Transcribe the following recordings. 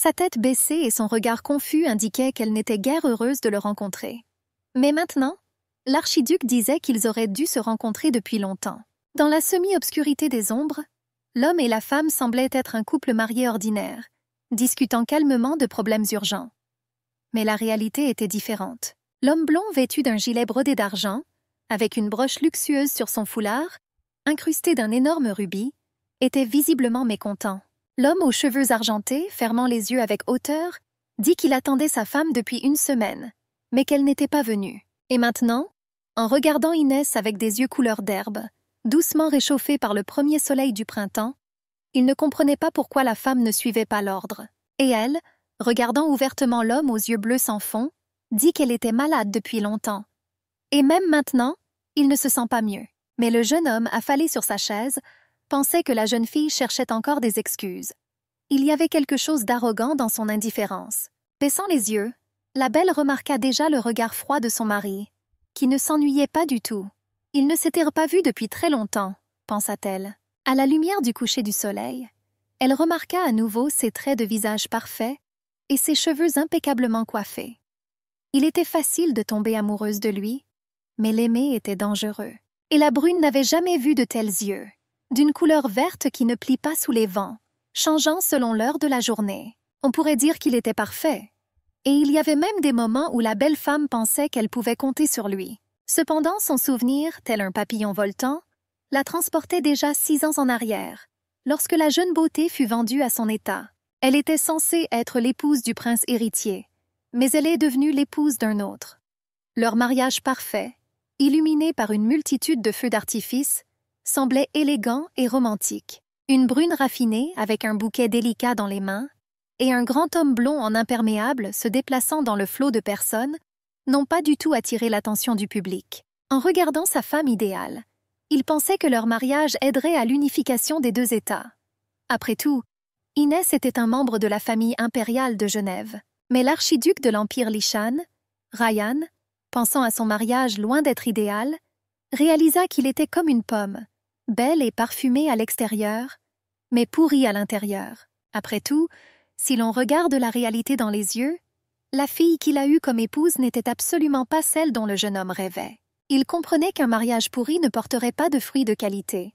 Sa tête baissée et son regard confus indiquaient qu'elle n'était guère heureuse de le rencontrer. Mais maintenant, l'archiduc disait qu'ils auraient dû se rencontrer depuis longtemps. Dans la semi-obscurité des ombres, l'homme et la femme semblaient être un couple marié ordinaire, discutant calmement de problèmes urgents. Mais la réalité était différente. L'homme blond vêtu d'un gilet brodé d'argent, avec une broche luxueuse sur son foulard, incrustée d'un énorme rubis, était visiblement mécontent. L'homme aux cheveux argentés, fermant les yeux avec hauteur, dit qu'il attendait sa femme depuis une semaine, mais qu'elle n'était pas venue. Et maintenant, en regardant Inès avec des yeux couleur d'herbe, doucement réchauffés par le premier soleil du printemps, il ne comprenait pas pourquoi la femme ne suivait pas l'ordre. Et elle, regardant ouvertement l'homme aux yeux bleus sans fond, dit qu'elle était malade depuis longtemps. Et même maintenant, il ne se sent pas mieux. Mais le jeune homme, affalé sur sa chaise, pensait que la jeune fille cherchait encore des excuses. Il y avait quelque chose d'arrogant dans son indifférence. Baissant les yeux, la belle remarqua déjà le regard froid de son mari, qui ne s'ennuyait pas du tout. Ils ne s'étaient pas vus depuis très longtemps, pensa-t-elle. À la lumière du coucher du soleil, elle remarqua à nouveau ses traits de visage parfaits et ses cheveux impeccablement coiffés. Il était facile de tomber amoureuse de lui, mais l'aimer était dangereux. Et la brune n'avait jamais vu de tels yeux, d'une couleur verte qui ne plie pas sous les vents, changeant selon l'heure de la journée. On pourrait dire qu'il était parfait. Et il y avait même des moments où la belle femme pensait qu'elle pouvait compter sur lui. Cependant, son souvenir, tel un papillon voltant, la transportait déjà 6 ans en arrière, lorsque la jeune beauté fut vendue à son état. Elle était censée être l'épouse du prince héritier, mais elle est devenue l'épouse d'un autre. Leur mariage parfait, illuminé par une multitude de feux d'artifice, semblait élégant et romantique. Une brune raffinée, avec un bouquet délicat dans les mains, et un grand homme blond en imperméable se déplaçant dans le flot de personnes, n'ont pas du tout attiré l'attention du public. En regardant sa femme idéale, il pensait que leur mariage aiderait à l'unification des deux États. Après tout, Inès était un membre de la famille impériale de Genève. Mais l'archiduc de l'Empire Lishan, Ryan, pensant à son mariage loin d'être idéal, réalisa qu'il était comme une pomme, belle et parfumée à l'extérieur, mais pourrie à l'intérieur. Après tout, si l'on regarde la réalité dans les yeux, la fille qu'il a eue comme épouse n'était absolument pas celle dont le jeune homme rêvait. Il comprenait qu'un mariage pourri ne porterait pas de fruits de qualité.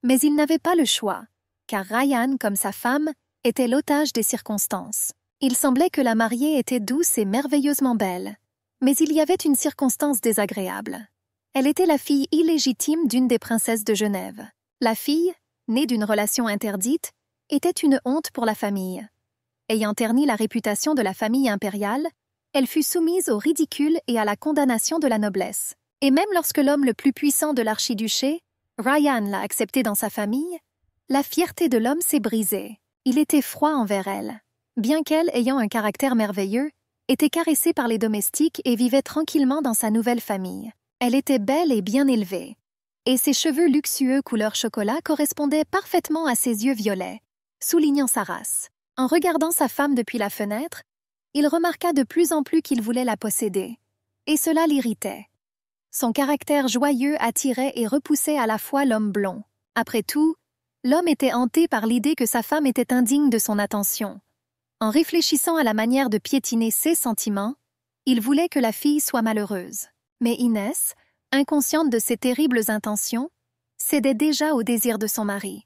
Mais il n'avait pas le choix, car Ryan, comme sa femme, était l'otage des circonstances. Il semblait que la mariée était douce et merveilleusement belle, mais il y avait une circonstance désagréable. Elle était la fille illégitime d'une des princesses de Genève. La fille, née d'une relation interdite, était une honte pour la famille. Ayant terni la réputation de la famille impériale, elle fut soumise au ridicule et à la condamnation de la noblesse. Et même lorsque l'homme le plus puissant de l'archiduché, Ryan, l'a acceptée dans sa famille, la fierté de l'homme s'est brisée. Il était froid envers elle. Bien qu'elle, ayant un caractère merveilleux, était caressée par les domestiques et vivait tranquillement dans sa nouvelle famille. Elle était belle et bien élevée, et ses cheveux luxueux couleur chocolat correspondaient parfaitement à ses yeux violets, soulignant sa race. En regardant sa femme depuis la fenêtre, il remarqua de plus en plus qu'il voulait la posséder, et cela l'irritait. Son caractère joyeux attirait et repoussait à la fois l'homme blond. Après tout, l'homme était hanté par l'idée que sa femme était indigne de son attention. En réfléchissant à la manière de piétiner ses sentiments, il voulait que la fille soit malheureuse. Mais Inès, inconsciente de ses terribles intentions, cédait déjà au désir de son mari.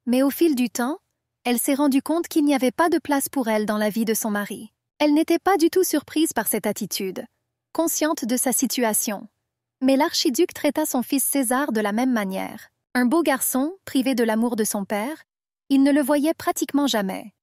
Mais au fil du temps, elle s'est rendue compte qu'il n'y avait pas de place pour elle dans la vie de son mari. Elle n'était pas du tout surprise par cette attitude, consciente de sa situation. Mais l'archiduc traita son fils César de la même manière. Un beau garçon, privé de l'amour de son père, il ne le voyait pratiquement jamais.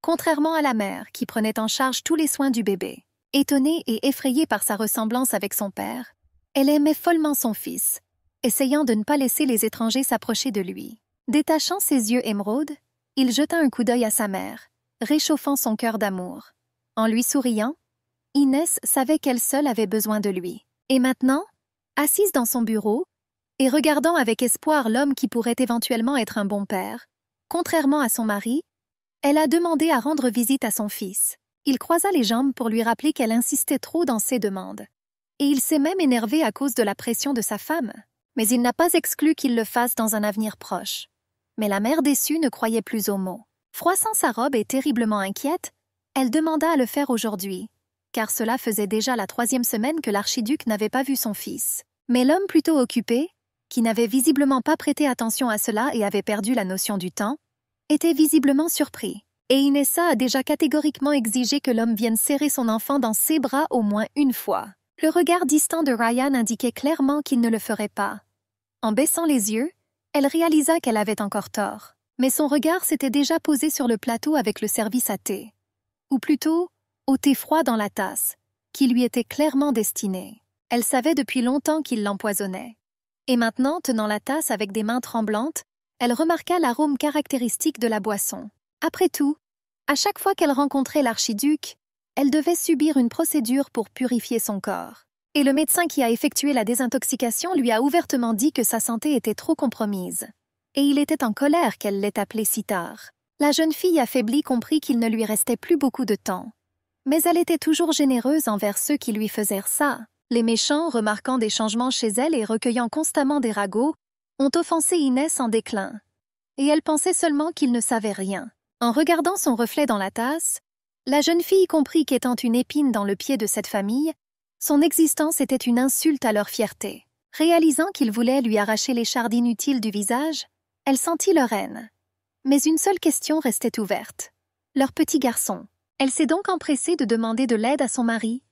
Contrairement à la mère, qui prenait en charge tous les soins du bébé. Étonnée et effrayée par sa ressemblance avec son père, elle aimait follement son fils, essayant de ne pas laisser les étrangers s'approcher de lui. Détachant ses yeux émeraudes, il jeta un coup d'œil à sa mère, réchauffant son cœur d'amour. En lui souriant, Inès savait qu'elle seule avait besoin de lui. Et maintenant, assise dans son bureau, et regardant avec espoir l'homme qui pourrait éventuellement être un bon père, contrairement à son mari, elle a demandé à rendre visite à son fils. Il croisa les jambes pour lui rappeler qu'elle insistait trop dans ses demandes. Et il s'est même énervé à cause de la pression de sa femme. Mais il n'a pas exclu qu'il le fasse dans un avenir proche. Mais la mère déçue ne croyait plus aux mots. Froissant sa robe et terriblement inquiète, Elle demanda à le faire aujourd'hui, car cela faisait déjà la 3e semaine que l'archiduc n'avait pas vu son fils. Mais l'homme plutôt occupé, qui n'avait visiblement pas prêté attention à cela et avait perdu la notion du temps, était visiblement surpris. Et Inessa a déjà catégoriquement exigé que l'homme vienne serrer son enfant dans ses bras au moins une fois. Le regard distant de Ryan indiquait clairement qu'il ne le ferait pas. En baissant les yeux, elle réalisa qu'elle avait encore tort. Mais son regard s'était déjà posé sur le plateau avec le service à thé. Ou plutôt, au thé froid dans la tasse, qui lui était clairement destiné. Elle savait depuis longtemps qu'il l'empoisonnait. Et maintenant, tenant la tasse avec des mains tremblantes, elle remarqua l'arôme caractéristique de la boisson. Après tout, à chaque fois qu'elle rencontrait l'archiduc, elle devait subir une procédure pour purifier son corps. Et le médecin qui a effectué la désintoxication lui a ouvertement dit que sa santé était trop compromise. Et il était en colère qu'elle l'ait appelé si tard. La jeune fille affaiblie comprit qu'il ne lui restait plus beaucoup de temps. Mais elle était toujours généreuse envers ceux qui lui faisaient ça. Les méchants, remarquant des changements chez elle et recueillant constamment des ragots, ont offensé Inès en déclin. Et elle pensait seulement qu'il ne savait rien. En regardant son reflet dans la tasse, la jeune fille comprit qu'étant une épine dans le pied de cette famille, son existence était une insulte à leur fierté. Réalisant qu'il voulait lui arracher l'écharde inutile du visage, elle sentit leur haine. Mais une seule question restait ouverte. Leur petit garçon. Elle s'est donc empressée de demander de l'aide à son mari.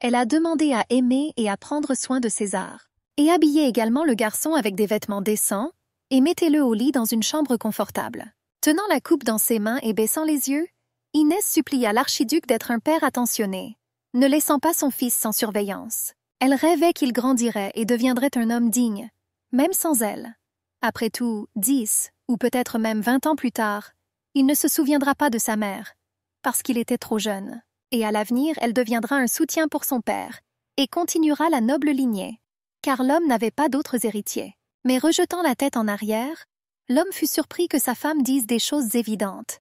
Elle a demandé à aimer et à prendre soin de César. Et habillez également le garçon avec des vêtements décents, et mettez-le au lit dans une chambre confortable. Tenant la coupe dans ses mains et baissant les yeux, Inès supplia l'archiduc d'être un père attentionné, ne laissant pas son fils sans surveillance. Elle rêvait qu'il grandirait et deviendrait un homme digne, même sans elle. Après tout, 10, ou peut-être même 20 ans plus tard, il ne se souviendra pas de sa mère, parce qu'il était trop jeune. Et à l'avenir, elle deviendra un soutien pour son père, et continuera la noble lignée, car l'homme n'avait pas d'autres héritiers. Mais rejetant la tête en arrière, l'homme fut surpris que sa femme dise des choses évidentes.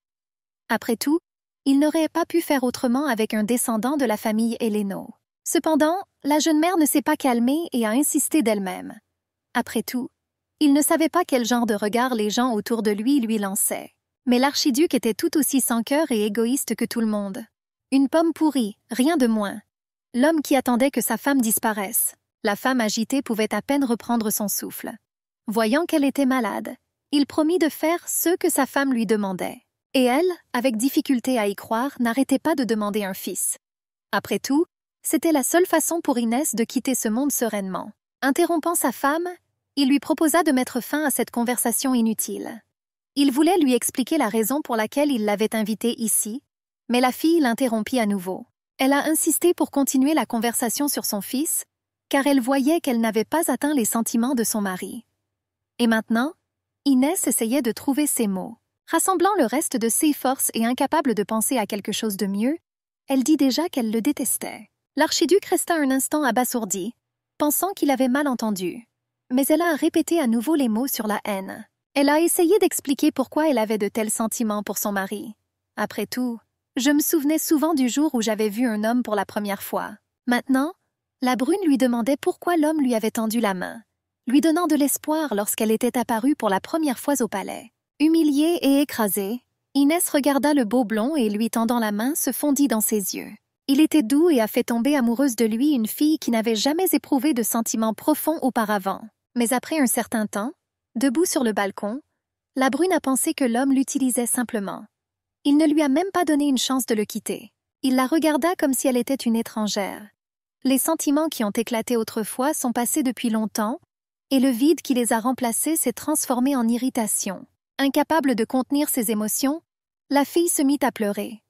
Après tout, il n'aurait pas pu faire autrement avec un descendant de la famille Héléno. Cependant, la jeune mère ne s'est pas calmée et a insisté d'elle-même. Après tout, il ne savait pas quel genre de regard les gens autour de lui lançaient. Mais l'archiduc était tout aussi sans cœur et égoïste que tout le monde. Une pomme pourrie, rien de moins. L'homme qui attendait que sa femme disparaisse. La femme agitée pouvait à peine reprendre son souffle. Voyant qu'elle était malade, il promit de faire ce que sa femme lui demandait. Et elle, avec difficulté à y croire, n'arrêtait pas de demander un fils. Après tout, c'était la seule façon pour Inès de quitter ce monde sereinement. Interrompant sa femme, il lui proposa de mettre fin à cette conversation inutile. Il voulait lui expliquer la raison pour laquelle il l'avait invitée ici, mais la fille l'interrompit à nouveau. Elle a insisté pour continuer la conversation sur son fils, car elle voyait qu'elle n'avait pas atteint les sentiments de son mari. Et maintenant, Inès essayait de trouver ses mots. Rassemblant le reste de ses forces et incapable de penser à quelque chose de mieux, elle dit déjà qu'elle le détestait. L'archiduc resta un instant abasourdi, pensant qu'il avait mal entendu. Mais elle a répété à nouveau les mots sur la haine. Elle a essayé d'expliquer pourquoi elle avait de tels sentiments pour son mari. Après tout, je me souvenais souvent du jour où j'avais vu un homme pour la première fois. Maintenant, la brune lui demandait pourquoi l'homme lui avait tendu la main, lui donnant de l'espoir lorsqu'elle était apparue pour la première fois au palais. Humiliée et écrasée, Inès regarda le beau blond et lui tendant la main se fondit dans ses yeux. Il était doux et a fait tomber amoureuse de lui une fille qui n'avait jamais éprouvé de sentiments profonds auparavant. Mais après un certain temps, debout sur le balcon, la brune a pensé que l'homme l'utilisait simplement. Il ne lui a même pas donné une chance de le quitter. Il la regarda comme si elle était une étrangère. Les sentiments qui ont éclaté autrefois sont passés depuis longtemps, et le vide qui les a remplacés s'est transformé en irritation. Incapable de contenir ses émotions, la fille se mit à pleurer.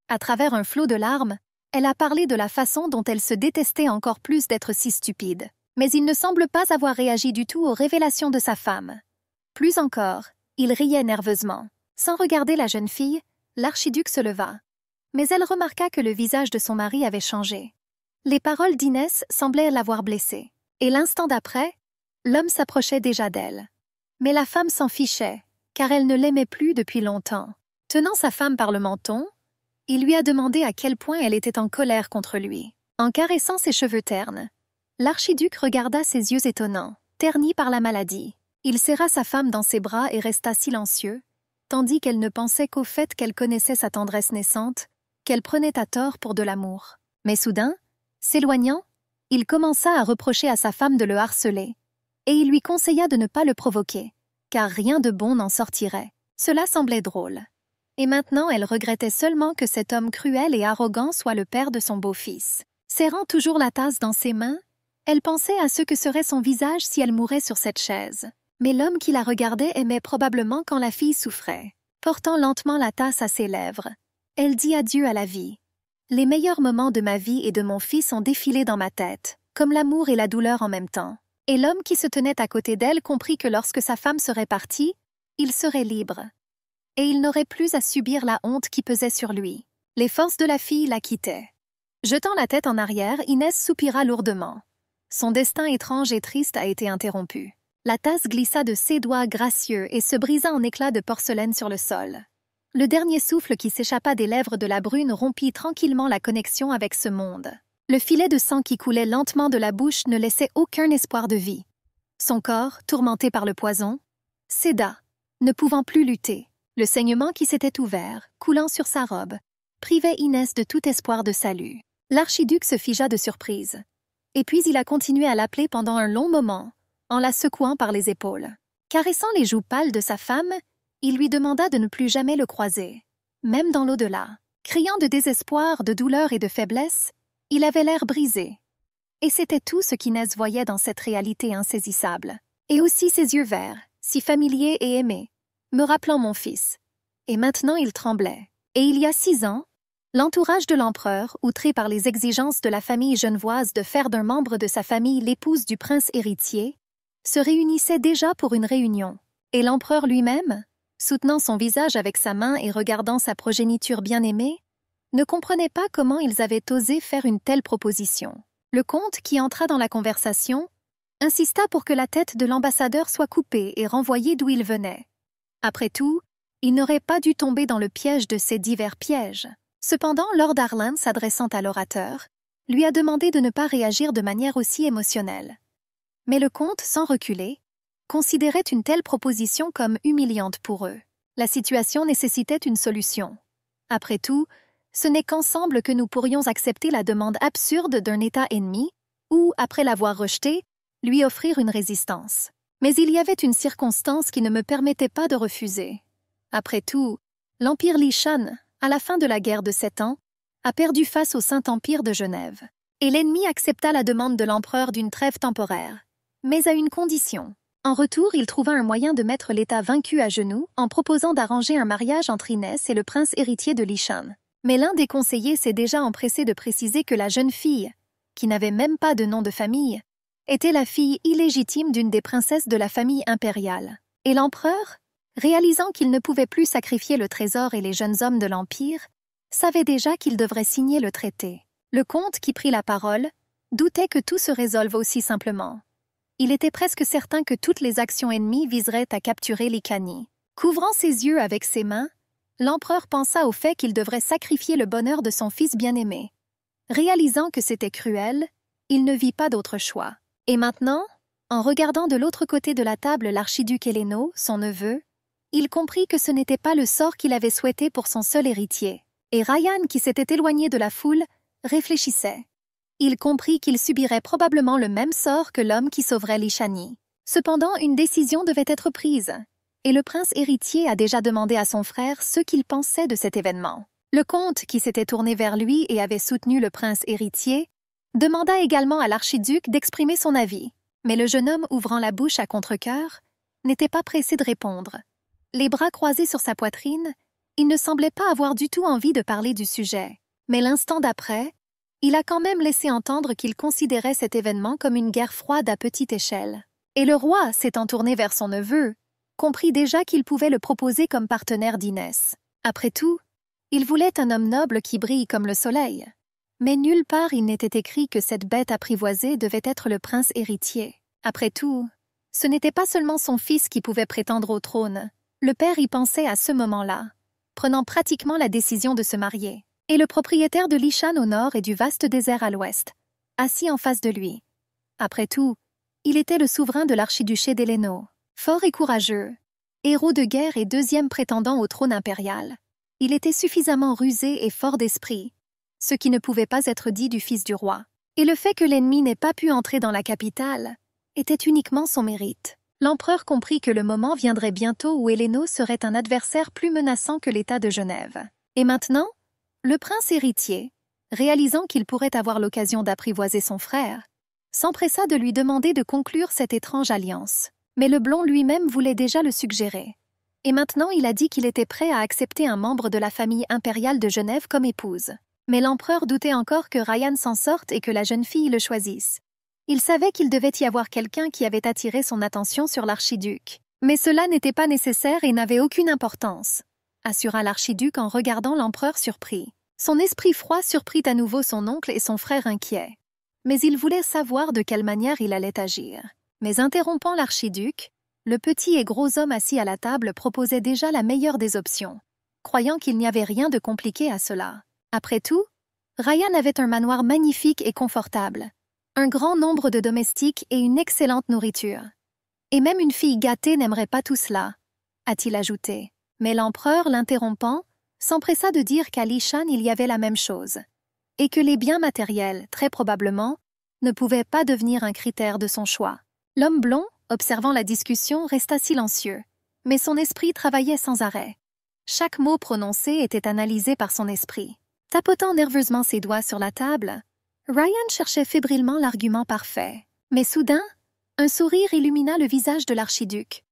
À travers un flot de larmes, elle a parlé de la façon dont elle se détestait encore plus d'être si stupide. Mais il ne semble pas avoir réagi du tout aux révélations de sa femme. Plus encore, il riait nerveusement. Sans regarder la jeune fille, l'archiduc se leva. Mais elle remarqua que le visage de son mari avait changé. Les paroles d'Inès semblaient l'avoir blessée. Et l'instant d'après, l'homme s'approchait déjà d'elle. Mais la femme s'en fichait, car elle ne l'aimait plus depuis longtemps. Tenant sa femme par le menton, il lui a demandé à quel point elle était en colère contre lui. En caressant ses cheveux ternes, l'archiduc regarda ses yeux étonnants, ternis par la maladie. Il serra sa femme dans ses bras et resta silencieux, tandis qu'elle ne pensait qu'au fait qu'elle connaissait sa tendresse naissante qu'elle prenait à tort pour de l'amour. Mais soudain, s'éloignant, il commença à reprocher à sa femme de le harceler, et il lui conseilla de ne pas le provoquer, car rien de bon n'en sortirait. Cela semblait drôle. Et maintenant elle regrettait seulement que cet homme cruel et arrogant soit le père de son beau-fils. Serrant toujours la tasse dans ses mains, elle pensait à ce que serait son visage si elle mourait sur cette chaise. Mais l'homme qui la regardait aimait probablement quand la fille souffrait. Portant lentement la tasse à ses lèvres, elle dit adieu à la vie. Les meilleurs moments de ma vie et de mon fils ont défilé dans ma tête, comme l'amour et la douleur en même temps. Et l'homme qui se tenait à côté d'elle comprit que lorsque sa femme serait partie, il serait libre. Et il n'aurait plus à subir la honte qui pesait sur lui. Les forces de la fille la quittaient. Jetant la tête en arrière, Inès soupira lourdement. Son destin étrange et triste a été interrompu. La tasse glissa de ses doigts gracieux et se brisa en éclats de porcelaine sur le sol. Le dernier souffle qui s'échappa des lèvres de la brune rompit tranquillement la connexion avec ce monde. Le filet de sang qui coulait lentement de la bouche ne laissait aucun espoir de vie. Son corps, tourmenté par le poison, céda, ne pouvant plus lutter. Le saignement qui s'était ouvert, coulant sur sa robe, privait Inès de tout espoir de salut. L'archiduc se figea de surprise. Et puis il a continué à l'appeler pendant un long moment, en la secouant par les épaules. Caressant les joues pâles de sa femme, il lui demanda de ne plus jamais le croiser, même dans l'au-delà. Criant de désespoir, de douleur et de faiblesse, il avait l'air brisé. Et c'était tout ce qu'Inès voyait dans cette réalité insaisissable. Et aussi ses yeux verts, si familiers et aimés, me rappelant mon fils. Et maintenant il tremblait. Et il y a 6 ans, l'entourage de l'empereur, outré par les exigences de la famille genevoise de faire d'un membre de sa famille l'épouse du prince héritier, se réunissait déjà pour une réunion. Et l'empereur lui-même, soutenant son visage avec sa main et regardant sa progéniture bien-aimée, ne comprenait pas comment ils avaient osé faire une telle proposition. Le comte, qui entra dans la conversation, insista pour que la tête de l'ambassadeur soit coupée et renvoyée d'où il venait. Après tout, il n'aurait pas dû tomber dans le piège de ces divers pièges. Cependant, Lord Arlan, s'adressant à l'orateur, lui a demandé de ne pas réagir de manière aussi émotionnelle. Mais le comte, sans reculer, considérait une telle proposition comme humiliante pour eux. La situation nécessitait une solution. Après tout, ce n'est qu'ensemble que nous pourrions accepter la demande absurde d'un État ennemi ou, après l'avoir rejetée, lui offrir une résistance. Mais il y avait une circonstance qui ne me permettait pas de refuser. Après tout, l'Empire Lishan, à la fin de la guerre de 7 ans, a perdu face au Saint-Empire de Genève. Et l'ennemi accepta la demande de l'empereur d'une trêve temporaire, mais à une condition. En retour, il trouva un moyen de mettre l'État vaincu à genoux en proposant d'arranger un mariage entre Inès et le prince héritier de Lishan. Mais l'un des conseillers s'est déjà empressé de préciser que la jeune fille, qui n'avait même pas de nom de famille, était la fille illégitime d'une des princesses de la famille impériale. Et l'empereur, réalisant qu'il ne pouvait plus sacrifier le trésor et les jeunes hommes de l'Empire, savait déjà qu'il devrait signer le traité. Le comte qui prit la parole doutait que tout se résolve aussi simplement. Il était presque certain que toutes les actions ennemies viseraient à capturer Likani. Couvrant ses yeux avec ses mains, l'empereur pensa au fait qu'il devrait sacrifier le bonheur de son fils bien-aimé. Réalisant que c'était cruel, il ne vit pas d'autre choix. Et maintenant, en regardant de l'autre côté de la table l'archiduc Héléno, son neveu, il comprit que ce n'était pas le sort qu'il avait souhaité pour son seul héritier. Et Ryan, qui s'était éloigné de la foule, réfléchissait. Il comprit qu'il subirait probablement le même sort que l'homme qui sauverait Lishani. Cependant, une décision devait être prise, et le prince héritier a déjà demandé à son frère ce qu'il pensait de cet événement. Le comte, qui s'était tourné vers lui et avait soutenu le prince héritier, demanda également à l'archiduc d'exprimer son avis. Mais le jeune homme, ouvrant la bouche à contre-cœur, n'était pas pressé de répondre. Les bras croisés sur sa poitrine, il ne semblait pas avoir du tout envie de parler du sujet. Mais l'instant d'après, il a quand même laissé entendre qu'il considérait cet événement comme une guerre froide à petite échelle. Et le roi, s'étant tourné vers son neveu, comprit déjà qu'il pouvait le proposer comme partenaire d'Inès. Après tout, il voulait un homme noble qui brille comme le soleil. Mais nulle part il n'était écrit que cette bête apprivoisée devait être le prince héritier. Après tout, ce n'était pas seulement son fils qui pouvait prétendre au trône. Le père y pensait à ce moment-là, prenant pratiquement la décision de se marier. Et le propriétaire de Lishan au nord et du vaste désert à l'ouest, assis en face de lui. Après tout, il était le souverain de l'archiduché d'Héléno, fort et courageux, héros de guerre et deuxième prétendant au trône impérial. Il était suffisamment rusé et fort d'esprit, ce qui ne pouvait pas être dit du fils du roi. Et le fait que l'ennemi n'ait pas pu entrer dans la capitale était uniquement son mérite. L'empereur comprit que le moment viendrait bientôt où Héléno serait un adversaire plus menaçant que l'État de Genève. Et maintenant, le prince héritier, réalisant qu'il pourrait avoir l'occasion d'apprivoiser son frère, s'empressa de lui demander de conclure cette étrange alliance. Mais le blond lui-même voulait déjà le suggérer. Et maintenant il a dit qu'il était prêt à accepter un membre de la famille impériale de Genève comme épouse. Mais l'empereur doutait encore que Ryan s'en sorte et que la jeune fille le choisisse. Il savait qu'il devait y avoir quelqu'un qui avait attiré son attention sur l'archiduc. Mais cela n'était pas nécessaire et n'avait aucune importance, assura l'archiduc en regardant l'empereur surpris. Son esprit froid surprit à nouveau son oncle et son frère inquiets. Mais il voulait savoir de quelle manière il allait agir. Mais interrompant l'archiduc, le petit et gros homme assis à la table proposait déjà la meilleure des options, croyant qu'il n'y avait rien de compliqué à cela. Après tout, Ryan avait un manoir magnifique et confortable, un grand nombre de domestiques et une excellente nourriture. Et même une fille gâtée n'aimerait pas tout cela, a-t-il ajouté. Mais l'empereur, l'interrompant, s'empressa de dire qu'à Lishan il y avait la même chose, et que les biens matériels, très probablement, ne pouvaient pas devenir un critère de son choix. L'homme blond, observant la discussion, resta silencieux, mais son esprit travaillait sans arrêt. Chaque mot prononcé était analysé par son esprit. Tapotant nerveusement ses doigts sur la table, Ryan cherchait fébrilement l'argument parfait. Mais soudain, un sourire illumina le visage de l'archiduc.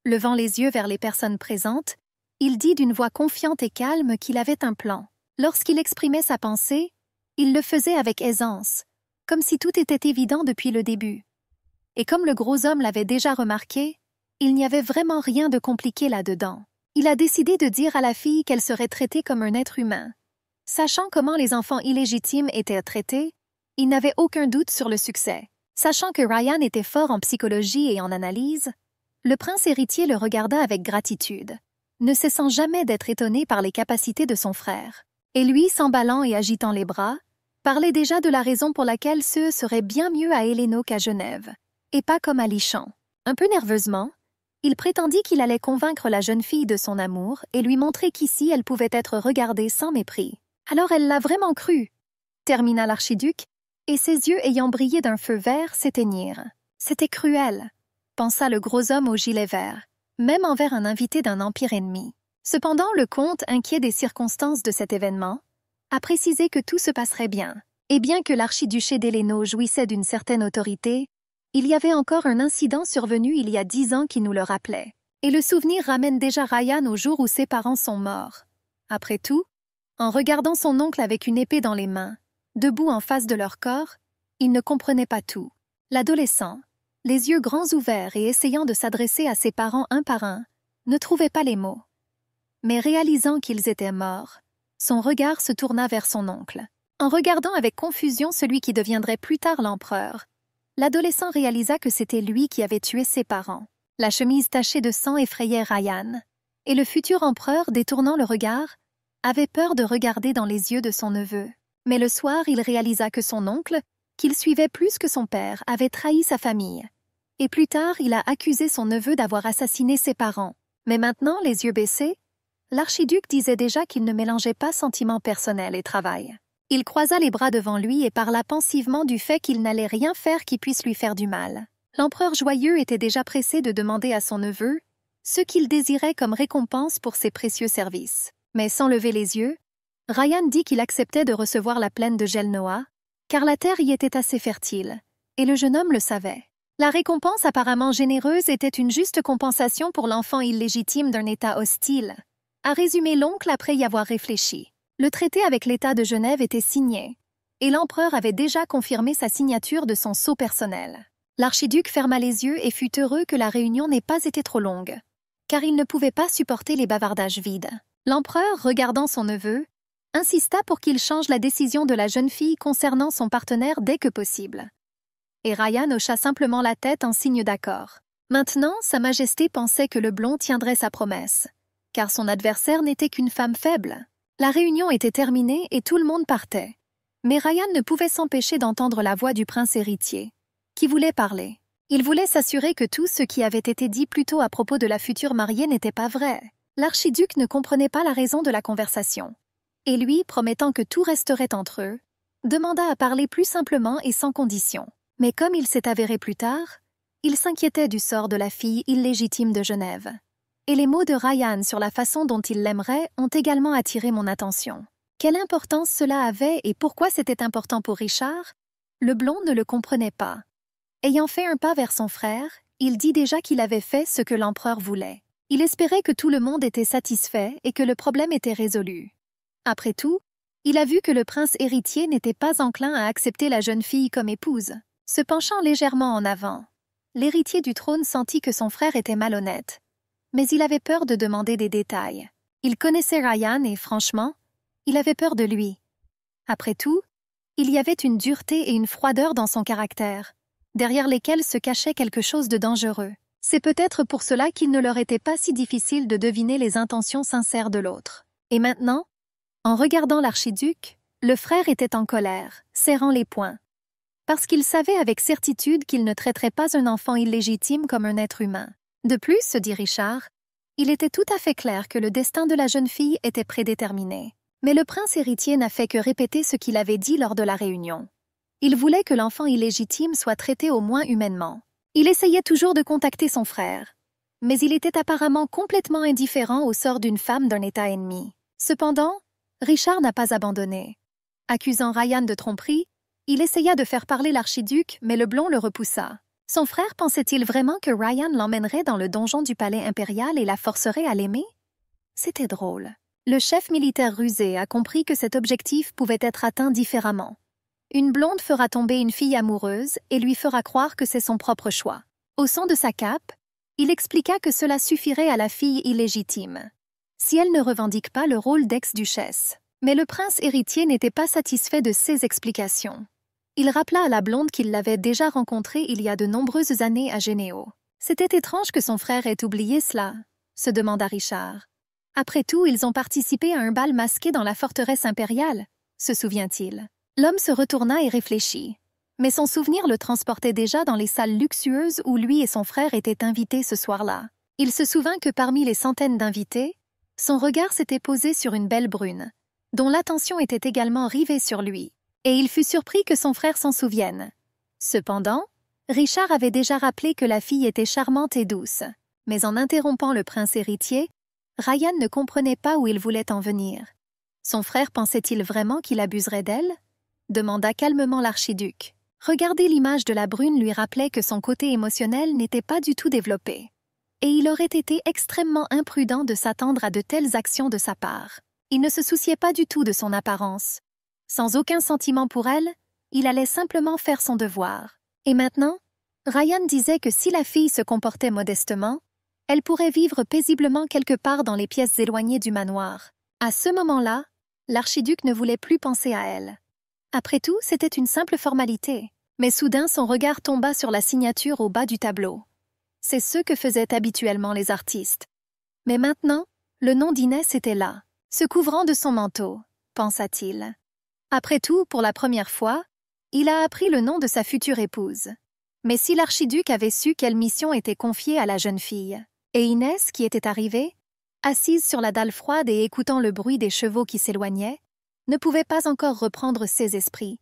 Levant les yeux vers les personnes présentes, il dit d'une voix confiante et calme qu'il avait un plan. Lorsqu'il exprimait sa pensée, il le faisait avec aisance, comme si tout était évident depuis le début. Et comme le gros homme l'avait déjà remarqué, il n'y avait vraiment rien de compliqué là-dedans. Il a décidé de dire à la fille qu'elle serait traitée comme un être humain. Sachant comment les enfants illégitimes étaient traités, il n'avait aucun doute sur le succès. Sachant que Ryan était fort en psychologie et en analyse, le prince héritier le regarda avec gratitude, ne cessant jamais d'être étonné par les capacités de son frère. Et lui, s'emballant et agitant les bras, parlait déjà de la raison pour laquelle ceux seraient bien mieux à Héléno qu'à Genève, et pas comme à Lishan. Un peu nerveusement, il prétendit qu'il allait convaincre la jeune fille de son amour et lui montrer qu'ici elle pouvait être regardée sans mépris. Alors elle l'a vraiment cru, termina l'archiduc, et ses yeux ayant brillé d'un feu vert s'éteignirent. C'était cruel, pensa le gros homme au gilet vert, même envers un invité d'un empire ennemi. Cependant, le comte, inquiet des circonstances de cet événement, a précisé que tout se passerait bien. Et bien que l'archiduché d'Héléno jouissait d'une certaine autorité, il y avait encore un incident survenu il y a 10 ans qui nous le rappelait. Et le souvenir ramène déjà Ryan au jour où ses parents sont morts. Après tout, en regardant son oncle avec une épée dans les mains, debout en face de leur corps, il ne comprenait pas tout. L'adolescent, les yeux grands ouverts et essayant de s'adresser à ses parents un par un, ne trouvait pas les mots. Mais réalisant qu'ils étaient morts, son regard se tourna vers son oncle. En regardant avec confusion celui qui deviendrait plus tard l'empereur, l'adolescent réalisa que c'était lui qui avait tué ses parents. La chemise tachée de sang effrayait Ryan, et le futur empereur, détournant le regard, avait peur de regarder dans les yeux de son neveu. Mais le soir, il réalisa que son oncle, qu'il suivait plus que son père, avait trahi sa famille. Et plus tard, il a accusé son neveu d'avoir assassiné ses parents. Mais maintenant, les yeux baissés, l'archiduc disait déjà qu'il ne mélangeait pas sentiments personnels et travail. Il croisa les bras devant lui et parla pensivement du fait qu'il n'allait rien faire qui puisse lui faire du mal. L'empereur joyeux était déjà pressé de demander à son neveu ce qu'il désirait comme récompense pour ses précieux services. Mais sans lever les yeux, Ryan dit qu'il acceptait de recevoir la plaine de Gelnoa, car la terre y était assez fertile, et le jeune homme le savait. La récompense apparemment généreuse était une juste compensation pour l'enfant illégitime d'un État hostile, a résumé l'oncle après y avoir réfléchi. Le traité avec l'État de Genève était signé, et l'empereur avait déjà confirmé sa signature de son sceau personnel. L'archiduc ferma les yeux et fut heureux que la réunion n'ait pas été trop longue, car il ne pouvait pas supporter les bavardages vides. L'empereur, regardant son neveu, insista pour qu'il change la décision de la jeune fille concernant son partenaire dès que possible. Et Ryan hocha simplement la tête en signe d'accord. Maintenant, Sa Majesté pensait que le blond tiendrait sa promesse, car son adversaire n'était qu'une femme faible. La réunion était terminée et tout le monde partait. Mais Ryan ne pouvait s'empêcher d'entendre la voix du prince héritier, qui voulait parler. Il voulait s'assurer que tout ce qui avait été dit plus tôt à propos de la future mariée n'était pas vrai. L'archiduc ne comprenait pas la raison de la conversation. Et lui, promettant que tout resterait entre eux, demanda à parler plus simplement et sans condition. Mais comme il s'est avéré plus tard, il s'inquiétait du sort de la fille illégitime de Genève. Et les mots de Ryan sur la façon dont il l'aimerait ont également attiré mon attention. Quelle importance cela avait et pourquoi c'était important pour Richard? Le blond ne le comprenait pas. Ayant fait un pas vers son frère, il dit déjà qu'il avait fait ce que l'empereur voulait. Il espérait que tout le monde était satisfait et que le problème était résolu. Après tout, il a vu que le prince héritier n'était pas enclin à accepter la jeune fille comme épouse. Se penchant légèrement en avant, l'héritier du trône sentit que son frère était malhonnête, mais il avait peur de demander des détails. Il connaissait Ryan et, franchement, il avait peur de lui. Après tout, il y avait une dureté et une froideur dans son caractère, derrière lesquelles se cachait quelque chose de dangereux. C'est peut-être pour cela qu'il ne leur était pas si difficile de deviner les intentions sincères de l'autre. Et maintenant, en regardant l'archiduc, le frère était en colère, serrant les poings, parce qu'il savait avec certitude qu'il ne traiterait pas un enfant illégitime comme un être humain. De plus, se dit Richard, il était tout à fait clair que le destin de la jeune fille était prédéterminé. Mais le prince héritier n'a fait que répéter ce qu'il avait dit lors de la réunion. Il voulait que l'enfant illégitime soit traité au moins humainement. Il essayait toujours de contacter son frère, mais il était apparemment complètement indifférent au sort d'une femme d'un État ennemi. Cependant, Richard n'a pas abandonné. Accusant Ryan de tromperie, il essaya de faire parler l'archiduc, mais le blond le repoussa. Son frère pensait-il vraiment que Ryan l'emmènerait dans le donjon du palais impérial et la forcerait à l'aimer? C'était drôle. Le chef militaire rusé a compris que cet objectif pouvait être atteint différemment. Une blonde fera tomber une fille amoureuse et lui fera croire que c'est son propre choix. Au son de sa cape, il expliqua que cela suffirait à la fille illégitime, si elle ne revendique pas le rôle d'ex-duchesse. Mais le prince héritier n'était pas satisfait de ces explications. Il rappela à la blonde qu'il l'avait déjà rencontrée il y a de nombreuses années à Généo. C'était étrange que son frère ait oublié cela, se demanda Richard. Après tout, ils ont participé à un bal masqué dans la forteresse impériale, se souvient-il. L'homme se retourna et réfléchit. Mais son souvenir le transportait déjà dans les salles luxueuses où lui et son frère étaient invités ce soir-là. Il se souvint que parmi les centaines d'invités, son regard s'était posé sur une belle brune, dont l'attention était également rivée sur lui. Et il fut surpris que son frère s'en souvienne. Cependant, Richard avait déjà rappelé que la fille était charmante et douce. Mais en interrompant le prince héritier, Ryan ne comprenait pas où il voulait en venir. Son frère pensait-il vraiment qu'il abuserait d'elle? Demanda calmement l'archiduc. Regarder l'image de la brune lui rappelait que son côté émotionnel n'était pas du tout développé. Et il aurait été extrêmement imprudent de s'attendre à de telles actions de sa part. Il ne se souciait pas du tout de son apparence. Sans aucun sentiment pour elle, il allait simplement faire son devoir. Et maintenant, Ryan disait que si la fille se comportait modestement, elle pourrait vivre paisiblement quelque part dans les pièces éloignées du manoir. À ce moment-là, l'archiduc ne voulait plus penser à elle. Après tout, c'était une simple formalité. Mais soudain, son regard tomba sur la signature au bas du tableau. C'est ce que faisaient habituellement les artistes. Mais maintenant, le nom d'Inès était là, se couvrant de son manteau, pensa-t-il. Après tout, pour la première fois, il a appris le nom de sa future épouse. Mais si l'archiduc avait su quelle mission était confiée à la jeune fille, et Inès, qui était arrivée, assise sur la dalle froide et écoutant le bruit des chevaux qui s'éloignaient, ne pouvait pas encore reprendre ses esprits.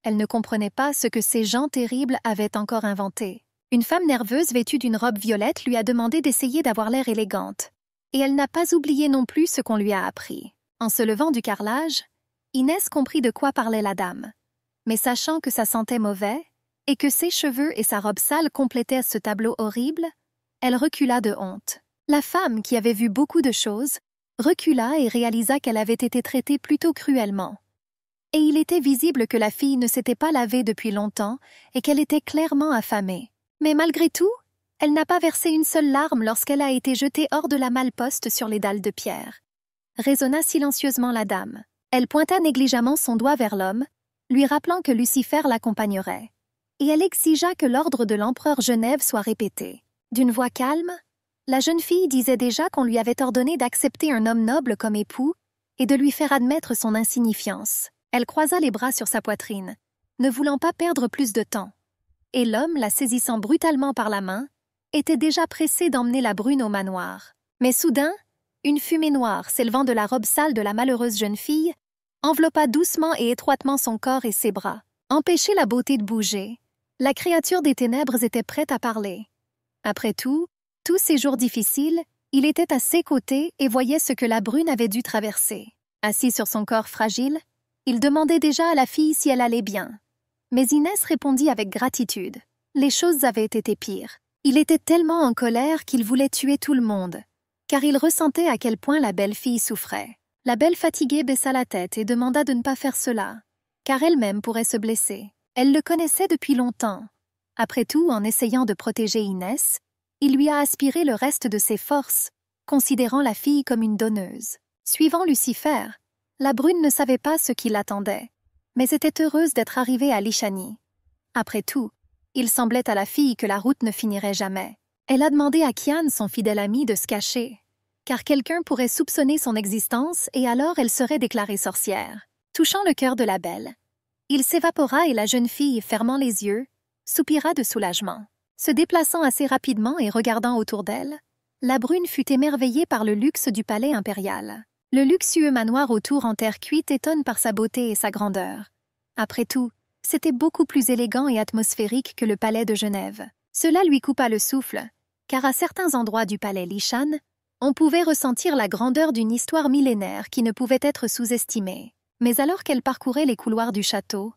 Elle ne comprenait pas ce que ces gens terribles avaient encore inventé. Une femme nerveuse vêtue d'une robe violette lui a demandé d'essayer d'avoir l'air élégante. Et elle n'a pas oublié non plus ce qu'on lui a appris. En se levant du carrelage, Inès comprit de quoi parlait la dame. Mais sachant que ça sentait mauvais, et que ses cheveux et sa robe sale complétaient ce tableau horrible, elle recula de honte. La femme, qui avait vu beaucoup de choses, recula et réalisa qu'elle avait été traitée plutôt cruellement. Et il était visible que la fille ne s'était pas lavée depuis longtemps et qu'elle était clairement affamée. Mais malgré tout, elle n'a pas versé une seule larme lorsqu'elle a été jetée hors de la malle-poste sur les dalles de pierre. Raisonna silencieusement la dame. Elle pointa négligemment son doigt vers l'homme, lui rappelant que Lucifer l'accompagnerait. Et elle exigea que l'ordre de l'empereur Genève soit répété. D'une voix calme, la jeune fille disait déjà qu'on lui avait ordonné d'accepter un homme noble comme époux et de lui faire admettre son insignifiance. Elle croisa les bras sur sa poitrine, ne voulant pas perdre plus de temps. Et l'homme, la saisissant brutalement par la main, était déjà pressé d'emmener la brune au manoir. Mais soudain, Une fumée noire s'élevant de la robe sale de la malheureuse jeune fille enveloppa doucement et étroitement son corps et ses bras. Empêcher la beauté de bouger, la créature des ténèbres était prête à parler. Après tout, tous ces jours difficiles, il était à ses côtés et voyait ce que la brune avait dû traverser. Assis sur son corps fragile, il demandait déjà à la fille si elle allait bien. Mais Inès répondit avec gratitude. Les choses avaient été pires. Il était tellement en colère qu'il voulait tuer tout le monde, car il ressentait à quel point la belle fille souffrait. La belle fatiguée baissa la tête et demanda de ne pas faire cela, car elle-même pourrait se blesser. Elle le connaissait depuis longtemps. Après tout, en essayant de protéger Inès, il lui a aspiré le reste de ses forces, considérant la fille comme une donneuse. Suivant Lucifer, la brune ne savait pas ce qui l'attendait, mais était heureuse d'être arrivée à Lishani. Après tout, il semblait à la fille que la route ne finirait jamais. Elle a demandé à Kian, son fidèle ami, de se cacher, car quelqu'un pourrait soupçonner son existence et alors elle serait déclarée sorcière. Touchant le cœur de la belle, il s'évapora et la jeune fille, fermant les yeux, soupira de soulagement. Se déplaçant assez rapidement et regardant autour d'elle, la brune fut émerveillée par le luxe du palais impérial. Le luxueux manoir autour en terre cuite étonne par sa beauté et sa grandeur. Après tout, c'était beaucoup plus élégant et atmosphérique que le palais de Genève. Cela lui coupa le souffle, car à certains endroits du palais Lishan, on pouvait ressentir la grandeur d'une histoire millénaire qui ne pouvait être sous-estimée. Mais alors qu'elle parcourait les couloirs du château,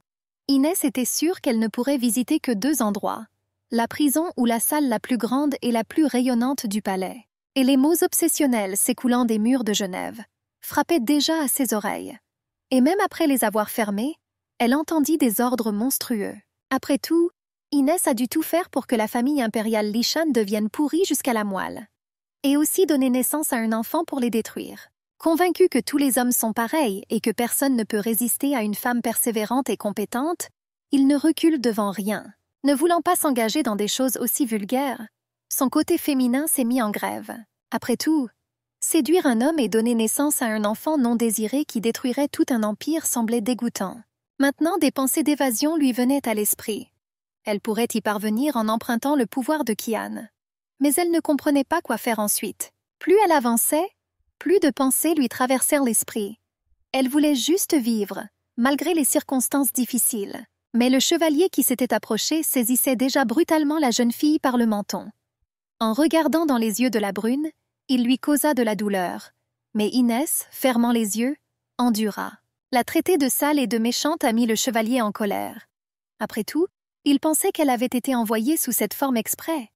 Inès était sûre qu'elle ne pourrait visiter que deux endroits, la prison ou la salle la plus grande et la plus rayonnante du palais. Et les mots obsessionnels s'écoulant des murs de Genève frappaient déjà à ses oreilles. Et même après les avoir fermés, elle entendit des ordres monstrueux. Après tout, Inès a dû tout faire pour que la famille impériale Lishan devienne pourrie jusqu'à la moelle, et aussi donner naissance à un enfant pour les détruire. Convaincu que tous les hommes sont pareils et que personne ne peut résister à une femme persévérante et compétente, il ne recule devant rien. Ne voulant pas s'engager dans des choses aussi vulgaires, son côté féminin s'est mis en grève. Après tout, séduire un homme et donner naissance à un enfant non désiré qui détruirait tout un empire semblait dégoûtant. Maintenant, des pensées d'évasion lui venaient à l'esprit. Elle pourrait y parvenir en empruntant le pouvoir de Kian. Mais elle ne comprenait pas quoi faire ensuite. Plus elle avançait, plus de pensées lui traversèrent l'esprit. Elle voulait juste vivre, malgré les circonstances difficiles. Mais le chevalier qui s'était approché saisissait déjà brutalement la jeune fille par le menton. En regardant dans les yeux de la brune, il lui causa de la douleur. Mais Inès, fermant les yeux, endura. La traiter de sale et de méchante a mis le chevalier en colère. Après tout, il pensait qu'elle avait été envoyée sous cette forme exprès.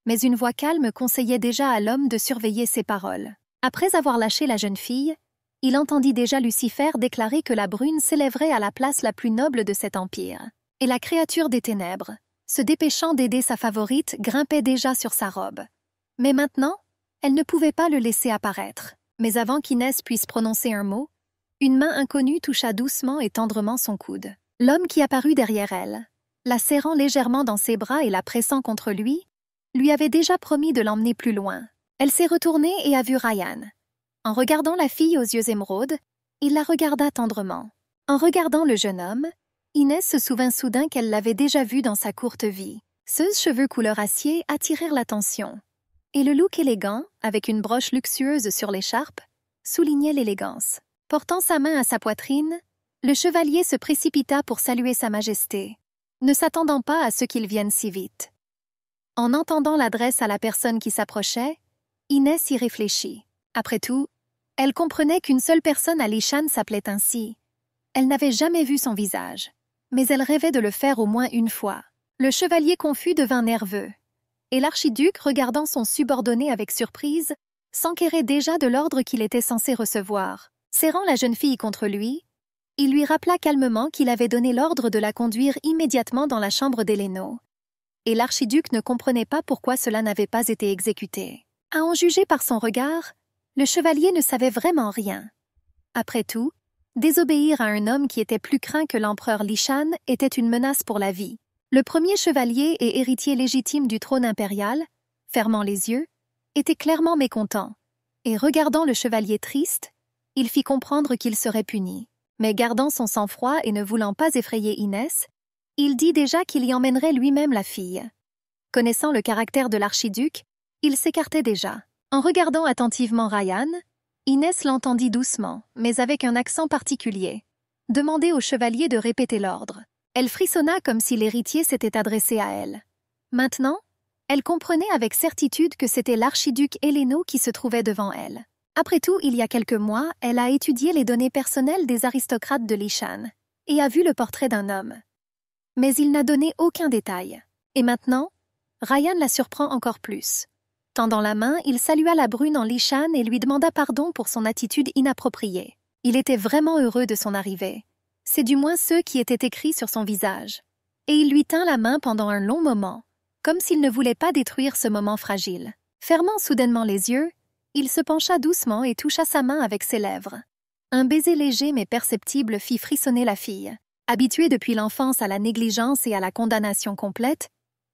Mais une voix calme conseillait déjà à l'homme de surveiller ses paroles. Après avoir lâché la jeune fille, il entendit déjà Lucifer déclarer que la brune s'élèverait à la place la plus noble de cet empire. Et la créature des ténèbres, se dépêchant d'aider sa favorite, grimpait déjà sur sa robe. Mais maintenant, elle ne pouvait pas le laisser apparaître. Mais avant qu'Inès puisse prononcer un mot, une main inconnue toucha doucement et tendrement son coude. L'homme qui apparut derrière elle, la serrant légèrement dans ses bras et la pressant contre lui avait déjà promis de l'emmener plus loin. Elle s'est retournée et a vu Ryan. En regardant la fille aux yeux émeraudes, il la regarda tendrement. En regardant le jeune homme, Inès se souvint soudain qu'elle l'avait déjà vu dans sa courte vie. Ses cheveux couleur acier attirèrent l'attention. Et le look élégant, avec une broche luxueuse sur l'écharpe, soulignait l'élégance. Portant sa main à sa poitrine, le chevalier se précipita pour saluer sa majesté, ne s'attendant pas à ce qu'il vienne si vite. En entendant l'adresse à la personne qui s'approchait, Inès y réfléchit. Après tout, elle comprenait qu'une seule personne à Lishan s'appelait ainsi. Elle n'avait jamais vu son visage, mais elle rêvait de le faire au moins une fois. Le chevalier confus devint nerveux, et l'archiduc, regardant son subordonné avec surprise, s'enquérait déjà de l'ordre qu'il était censé recevoir. Serrant la jeune fille contre lui, il lui rappela calmement qu'il avait donné l'ordre de la conduire immédiatement dans la chambre d'Héléno. Et l'archiduc ne comprenait pas pourquoi cela n'avait pas été exécuté. À en juger par son regard, le chevalier ne savait vraiment rien. Après tout, désobéir à un homme qui était plus craint que l'empereur Lishan était une menace pour la vie. Le premier chevalier et héritier légitime du trône impérial, fermant les yeux, était clairement mécontent, et regardant le chevalier triste, il fit comprendre qu'il serait puni. Mais gardant son sang-froid et ne voulant pas effrayer Inès, il dit déjà qu'il y emmènerait lui-même la fille. Connaissant le caractère de l'archiduc, il s'écartait déjà. En regardant attentivement Ryan, Inès l'entendit doucement, mais avec un accent particulier, demander au chevalier de répéter l'ordre. Elle frissonna comme si l'héritier s'était adressé à elle. Maintenant, elle comprenait avec certitude que c'était l'archiduc Héléno qui se trouvait devant elle. Après tout, il y a quelques mois, elle a étudié les données personnelles des aristocrates de Lishan et a vu le portrait d'un homme. Mais il n'a donné aucun détail. Et maintenant, Ryan la surprend encore plus. Tendant la main, il salua la brune en Lishan et lui demanda pardon pour son attitude inappropriée. Il était vraiment heureux de son arrivée. C'est du moins ce qui était écrit sur son visage. Et il lui tint la main pendant un long moment, comme s'il ne voulait pas détruire ce moment fragile. Fermant soudainement les yeux, il se pencha doucement et toucha sa main avec ses lèvres. Un baiser léger mais perceptible fit frissonner la fille. Habituée depuis l'enfance à la négligence et à la condamnation complète,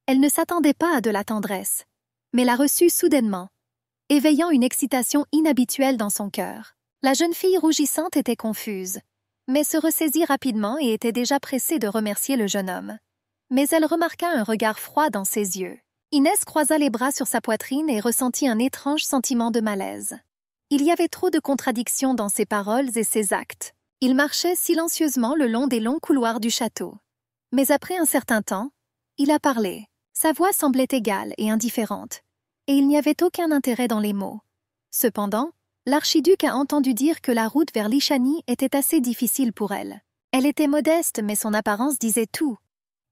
elle ne s'attendait pas à de la tendresse, mais la reçut soudainement, éveillant une excitation inhabituelle dans son cœur. La jeune fille rougissante était confuse, mais se ressaisit rapidement et était déjà pressée de remercier le jeune homme. Mais elle remarqua un regard froid dans ses yeux. Inès croisa les bras sur sa poitrine et ressentit un étrange sentiment de malaise. Il y avait trop de contradictions dans ses paroles et ses actes. Il marchait silencieusement le long des longs couloirs du château. Mais après un certain temps, il a parlé. Sa voix semblait égale et indifférente, et il n'y avait aucun intérêt dans les mots. Cependant, l'archiduc a entendu dire que la route vers Lishani était assez difficile pour elle. Elle était modeste, mais son apparence disait tout.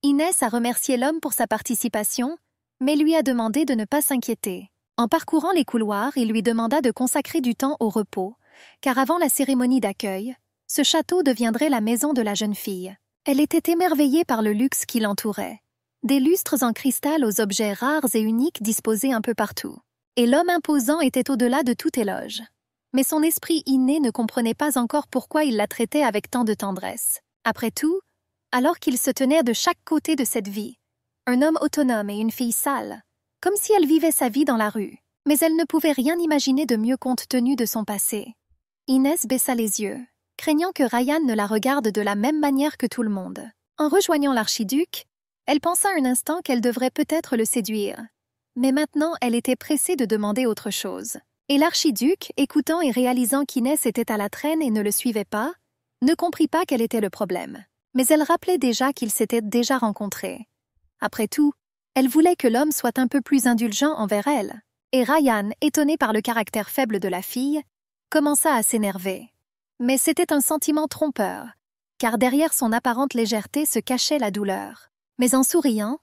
Inès a remercié l'homme pour sa participation, mais lui a demandé de ne pas s'inquiéter. En parcourant les couloirs, il lui demanda de consacrer du temps au repos, car avant la cérémonie d'accueil, ce château deviendrait la maison de la jeune fille. Elle était émerveillée par le luxe qui l'entourait. Des lustres en cristal aux objets rares et uniques disposés un peu partout. Et l'homme imposant était au-delà de tout éloge. Mais son esprit inné ne comprenait pas encore pourquoi il la traitait avec tant de tendresse. Après tout, alors qu'il se tenait de chaque côté de cette vie, un homme autonome et une fille sale, comme si elle vivait sa vie dans la rue. Mais elle ne pouvait rien imaginer de mieux compte tenu de son passé. Inès baissa les yeux, craignant que Ryan ne la regarde de la même manière que tout le monde. En rejoignant l'archiduc, elle pensa un instant qu'elle devrait peut-être le séduire. Mais maintenant, elle était pressée de demander autre chose. Et l'archiduc, écoutant et réalisant qu'Inès était à la traîne et ne le suivait pas, ne comprit pas quel était le problème. Mais elle rappelait déjà qu'ils s'étaient déjà rencontrés. Après tout, elle voulait que l'homme soit un peu plus indulgent envers elle. Et Ryan, étonné par le caractère faible de la fille, commença à s'énerver. Mais c'était un sentiment trompeur, car derrière son apparente légèreté se cachait la douleur. Mais en souriant,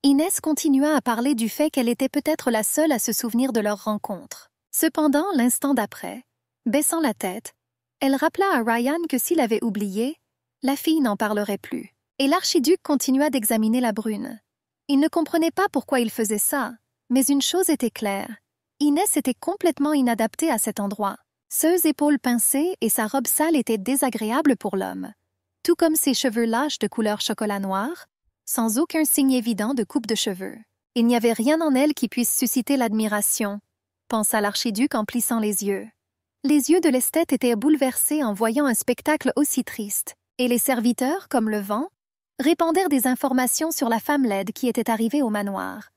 Inès continua à parler du fait qu'elle était peut-être la seule à se souvenir de leur rencontre. Cependant, l'instant d'après, baissant la tête, elle rappela à Ryan que s'il avait oublié, la fille n'en parlerait plus. Et l'archiduc continua d'examiner la brune. Il ne comprenait pas pourquoi il faisait ça, mais une chose était claire. Inès était complètement inadaptée à cet endroit. Ses épaules pincées et sa robe sale étaient désagréables pour l'homme, tout comme ses cheveux lâches de couleur chocolat noir, sans aucun signe évident de coupe de cheveux. Il n'y avait rien en elle qui puisse susciter l'admiration, pensa l'archiduc en plissant les yeux. Les yeux de l'esthète étaient bouleversés en voyant un spectacle aussi triste, et les serviteurs, comme le vent, répandèrent des informations sur la femme laide qui était arrivée au manoir.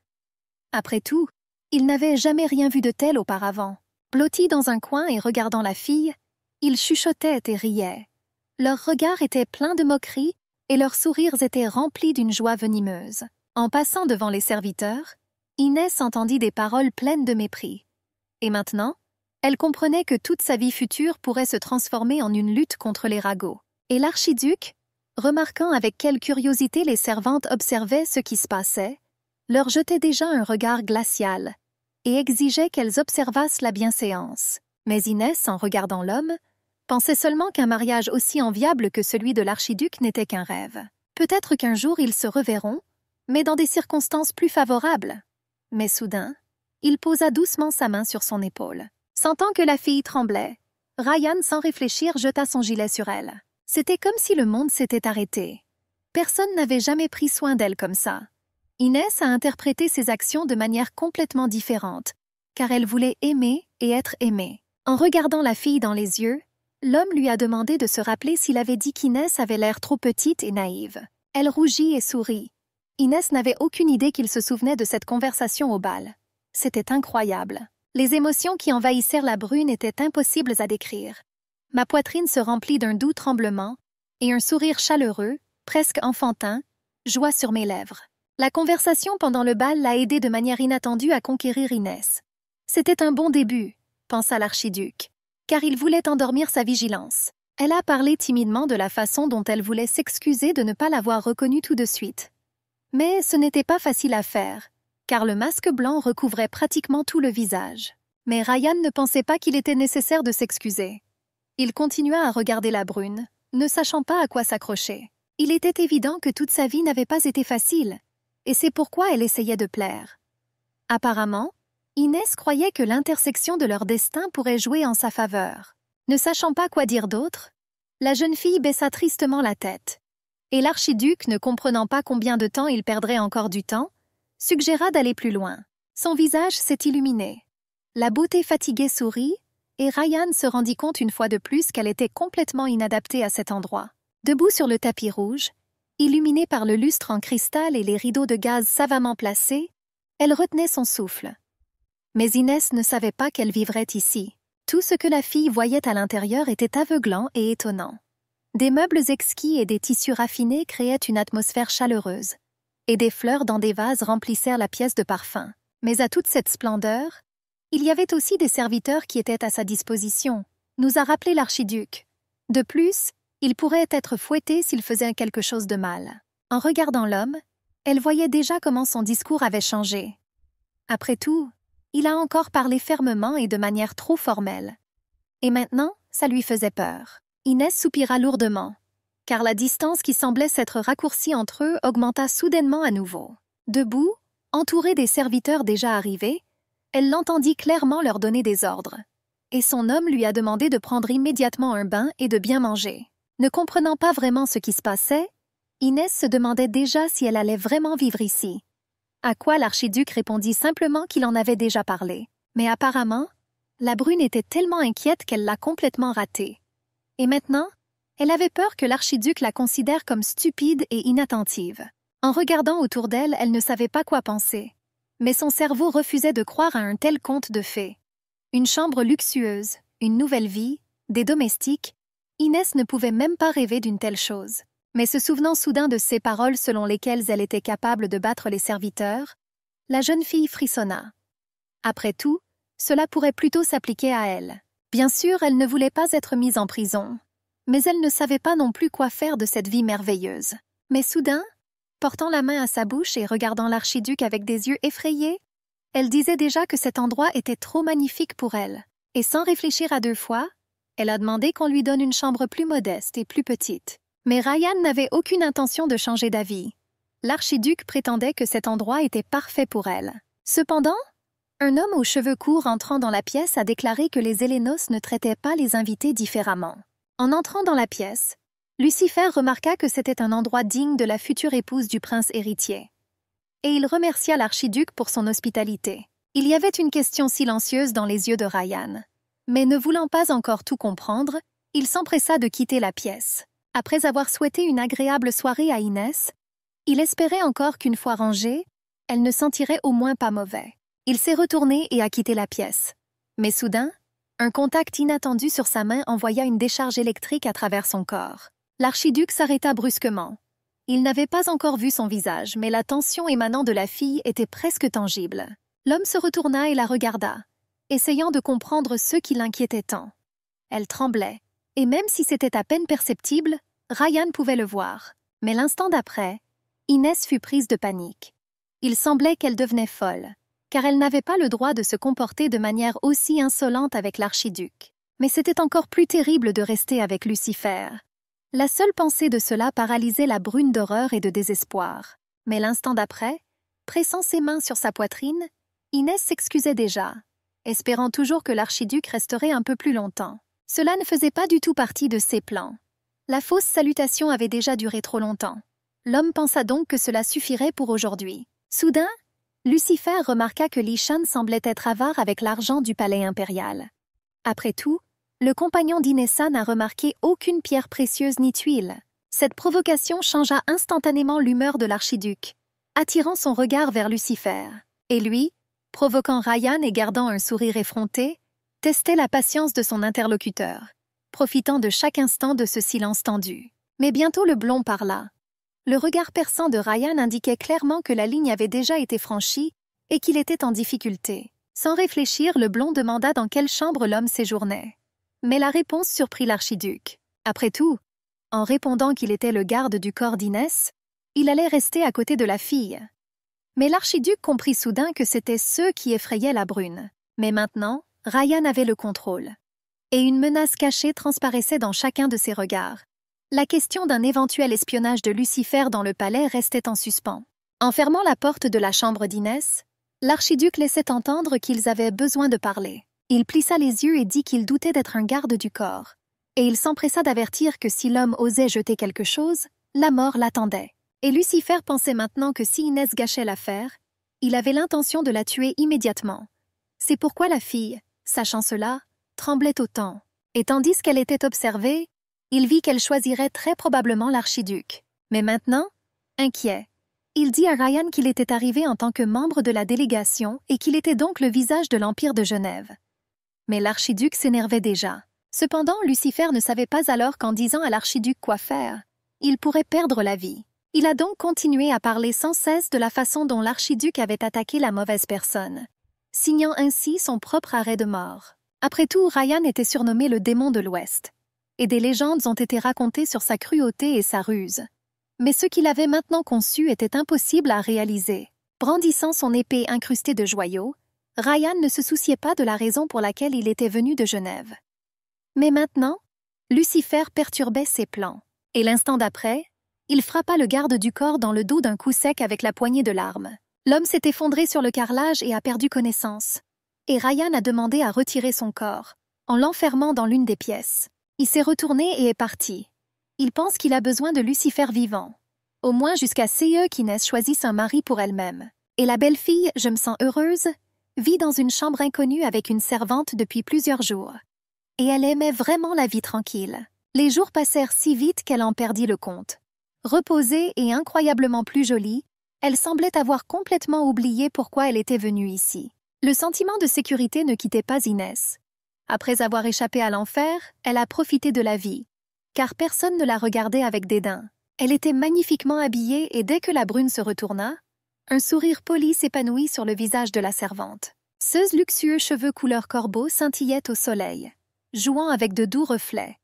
Après tout, il n'avait jamais rien vu de tel auparavant. Blotti dans un coin et regardant la fille, ils chuchotaient et riaient. Leurs regards étaient pleins de moquerie et leurs sourires étaient remplis d'une joie venimeuse. En passant devant les serviteurs, Inès entendit des paroles pleines de mépris. Et maintenant, elle comprenait que toute sa vie future pourrait se transformer en une lutte contre les ragots. Et l'archiduc, remarquant avec quelle curiosité les servantes observaient ce qui se passait, leur jetait déjà un regard glacial et exigeait qu'elles observassent la bienséance. Mais Inès, en regardant l'homme, pensait seulement qu'un mariage aussi enviable que celui de l'archiduc n'était qu'un rêve. Peut-être qu'un jour ils se reverront, mais dans des circonstances plus favorables. Mais soudain, il posa doucement sa main sur son épaule. Sentant que la fille tremblait, Ryan, sans réfléchir, jeta son gilet sur elle. C'était comme si le monde s'était arrêté. Personne n'avait jamais pris soin d'elle comme ça. Inès a interprété ses actions de manière complètement différente, car elle voulait aimer et être aimée. En regardant la fille dans les yeux, l'homme lui a demandé de se rappeler s'il avait dit qu'Inès avait l'air trop petite et naïve. Elle rougit et sourit. Inès n'avait aucune idée qu'il se souvenait de cette conversation au bal. C'était incroyable. Les émotions qui envahissèrent la brune étaient impossibles à décrire. Ma poitrine se remplit d'un doux tremblement, et un sourire chaleureux, presque enfantin, joua sur mes lèvres. La conversation pendant le bal l'a aidée de manière inattendue à conquérir Inès. C'était un bon début, pensa l'archiduc, car il voulait endormir sa vigilance. Elle a parlé timidement de la façon dont elle voulait s'excuser de ne pas l'avoir reconnue tout de suite. Mais ce n'était pas facile à faire, car le masque blanc recouvrait pratiquement tout le visage. Mais Ryan ne pensait pas qu'il était nécessaire de s'excuser. Il continua à regarder la brune, ne sachant pas à quoi s'accrocher. Il était évident que toute sa vie n'avait pas été facile, et c'est pourquoi elle essayait de plaire. Apparemment, Inès croyait que l'intersection de leur destin pourrait jouer en sa faveur. Ne sachant pas quoi dire d'autre, la jeune fille baissa tristement la tête. Et l'archiduc, ne comprenant pas combien de temps il perdrait encore du temps, suggéra d'aller plus loin. Son visage s'est illuminé. La beauté fatiguée sourit, et Ryan se rendit compte une fois de plus qu'elle était complètement inadaptée à cet endroit. Debout sur le tapis rouge, illuminée par le lustre en cristal et les rideaux de gaze savamment placés, elle retenait son souffle. Mais Inès ne savait pas qu'elle vivrait ici. Tout ce que la fille voyait à l'intérieur était aveuglant et étonnant. Des meubles exquis et des tissus raffinés créaient une atmosphère chaleureuse, et des fleurs dans des vases remplissèrent la pièce de parfum. Mais à toute cette splendeur, il y avait aussi des serviteurs qui étaient à sa disposition, nous a rappelé l'archiduc. De plus, il pourrait être fouetté s'il faisait quelque chose de mal. En regardant l'homme, elle voyait déjà comment son discours avait changé. Après tout, il a encore parlé fermement et de manière trop formelle. Et maintenant, ça lui faisait peur. Inès soupira lourdement, car la distance qui semblait s'être raccourcie entre eux augmenta soudainement à nouveau. Debout, entourée des serviteurs déjà arrivés, elle l'entendit clairement leur donner des ordres. Et son homme lui a demandé de prendre immédiatement un bain et de bien manger. Ne comprenant pas vraiment ce qui se passait, Inès se demandait déjà si elle allait vraiment vivre ici. À quoi l'archiduc répondit simplement qu'il en avait déjà parlé. Mais apparemment, la brune était tellement inquiète qu'elle l'a complètement ratée. Et maintenant, elle avait peur que l'archiduc la considère comme stupide et inattentive. En regardant autour d'elle, elle ne savait pas quoi penser. Mais son cerveau refusait de croire à un tel conte de fées. Une chambre luxueuse, une nouvelle vie, des domestiques, Inès ne pouvait même pas rêver d'une telle chose. Mais se souvenant soudain de ces paroles selon lesquelles elle était capable de battre les serviteurs, la jeune fille frissonna. Après tout, cela pourrait plutôt s'appliquer à elle. Bien sûr, elle ne voulait pas être mise en prison, mais elle ne savait pas non plus quoi faire de cette vie merveilleuse. Mais soudain, portant la main à sa bouche et regardant l'archiduc avec des yeux effrayés, elle disait déjà que cet endroit était trop magnifique pour elle. Et sans réfléchir à deux fois, elle a demandé qu'on lui donne une chambre plus modeste et plus petite. Mais Ryan n'avait aucune intention de changer d'avis. L'archiduc prétendait que cet endroit était parfait pour elle. Cependant, un homme aux cheveux courts entrant dans la pièce a déclaré que les Hélénos ne traitaient pas les invités différemment. En entrant dans la pièce, Lucifer remarqua que c'était un endroit digne de la future épouse du prince héritier. Et il remercia l'archiduc pour son hospitalité. Il y avait une question silencieuse dans les yeux de Ryan. Mais ne voulant pas encore tout comprendre, il s'empressa de quitter la pièce. Après avoir souhaité une agréable soirée à Inès, il espérait encore qu'une fois rangée, elle ne sentirait au moins pas mauvais. Il s'est retourné et a quitté la pièce. Mais soudain, un contact inattendu sur sa main envoya une décharge électrique à travers son corps. L'archiduc s'arrêta brusquement. Il n'avait pas encore vu son visage, mais la tension émanant de la fille était presque tangible. L'homme se retourna et la regarda, essayant de comprendre ce qui l'inquiétait tant. Elle tremblait, et même si c'était à peine perceptible, Ryan pouvait le voir. Mais l'instant d'après, Inès fut prise de panique. Il semblait qu'elle devenait folle, car elle n'avait pas le droit de se comporter de manière aussi insolente avec l'archiduc. Mais c'était encore plus terrible de rester avec Lucifer. La seule pensée de cela paralysait la brune d'horreur et de désespoir. Mais l'instant d'après, pressant ses mains sur sa poitrine, Inès s'excusait déjà, espérant toujours que l'archiduc resterait un peu plus longtemps. Cela ne faisait pas du tout partie de ses plans. La fausse salutation avait déjà duré trop longtemps. L'homme pensa donc que cela suffirait pour aujourd'hui. Soudain, Lucifer remarqua que Lishan semblait être avare avec l'argent du palais impérial. Après tout, le compagnon d'Inessa n'a remarqué aucune pierre précieuse ni tuile. Cette provocation changea instantanément l'humeur de l'archiduc, attirant son regard vers Lucifer. Et lui, provoquant Ryan et gardant un sourire effronté, testait la patience de son interlocuteur, profitant de chaque instant de ce silence tendu. Mais bientôt le blond parla. Le regard perçant de Ryan indiquait clairement que la ligne avait déjà été franchie et qu'il était en difficulté. Sans réfléchir, le blond demanda dans quelle chambre l'homme séjournait. Mais la réponse surprit l'archiduc. Après tout, en répondant qu'il était le garde du corps d'Inès, il allait rester à côté de la fille. Mais l'archiduc comprit soudain que c'était ceux qui effrayaient la brune. Mais maintenant, Ryan avait le contrôle. Et une menace cachée transparaissait dans chacun de ses regards. La question d'un éventuel espionnage de Lucifer dans le palais restait en suspens. En fermant la porte de la chambre d'Inès, l'archiduc laissait entendre qu'ils avaient besoin de parler. Il plissa les yeux et dit qu'il doutait d'être un garde du corps. Et il s'empressa d'avertir que si l'homme osait jeter quelque chose, la mort l'attendait. Et Lucifer pensait maintenant que si Inès gâchait l'affaire, il avait l'intention de la tuer immédiatement. C'est pourquoi la fille, sachant cela, tremblait autant. Et tandis qu'elle était observée, il vit qu'elle choisirait très probablement l'archiduc. Mais maintenant, inquiet, il dit à Ryan qu'il était arrivé en tant que membre de la délégation et qu'il était donc le visage de l'Empire de Genève. Mais l'archiduc s'énervait déjà. Cependant, Lucifer ne savait pas alors qu'en disant à l'archiduc quoi faire, il pourrait perdre la vie. Il a donc continué à parler sans cesse de la façon dont l'archiduc avait attaqué la mauvaise personne, signant ainsi son propre arrêt de mort. Après tout, Ryan était surnommé le démon de l'Ouest, et des légendes ont été racontées sur sa cruauté et sa ruse. Mais ce qu'il avait maintenant conçu était impossible à réaliser. Brandissant son épée incrustée de joyaux, Ryan ne se souciait pas de la raison pour laquelle il était venu de Genève. Mais maintenant, Lucifer perturbait ses plans, et l'instant d'après, il frappa le garde du corps dans le dos d'un coup sec avec la poignée de l'arme. L'homme s'est effondré sur le carrelage et a perdu connaissance. Et Ryan a demandé à retirer son corps, en l'enfermant dans l'une des pièces. Il s'est retourné et est parti. Il pense qu'il a besoin de Lucifer vivant, au moins jusqu'à ce qu'Inès choisisse un mari pour elle-même. Et la belle fille, je me sens heureuse, vit dans une chambre inconnue avec une servante depuis plusieurs jours. Et elle aimait vraiment la vie tranquille. Les jours passèrent si vite qu'elle en perdit le compte. Reposée et incroyablement plus jolie, elle semblait avoir complètement oublié pourquoi elle était venue ici. Le sentiment de sécurité ne quittait pas Inès. Après avoir échappé à l'enfer, elle a profité de la vie, car personne ne la regardait avec dédain. Elle était magnifiquement habillée et dès que la brune se retourna, un sourire poli s'épanouit sur le visage de la servante. Ses luxueux cheveux couleur corbeau scintillaient au soleil, jouant avec de doux reflets.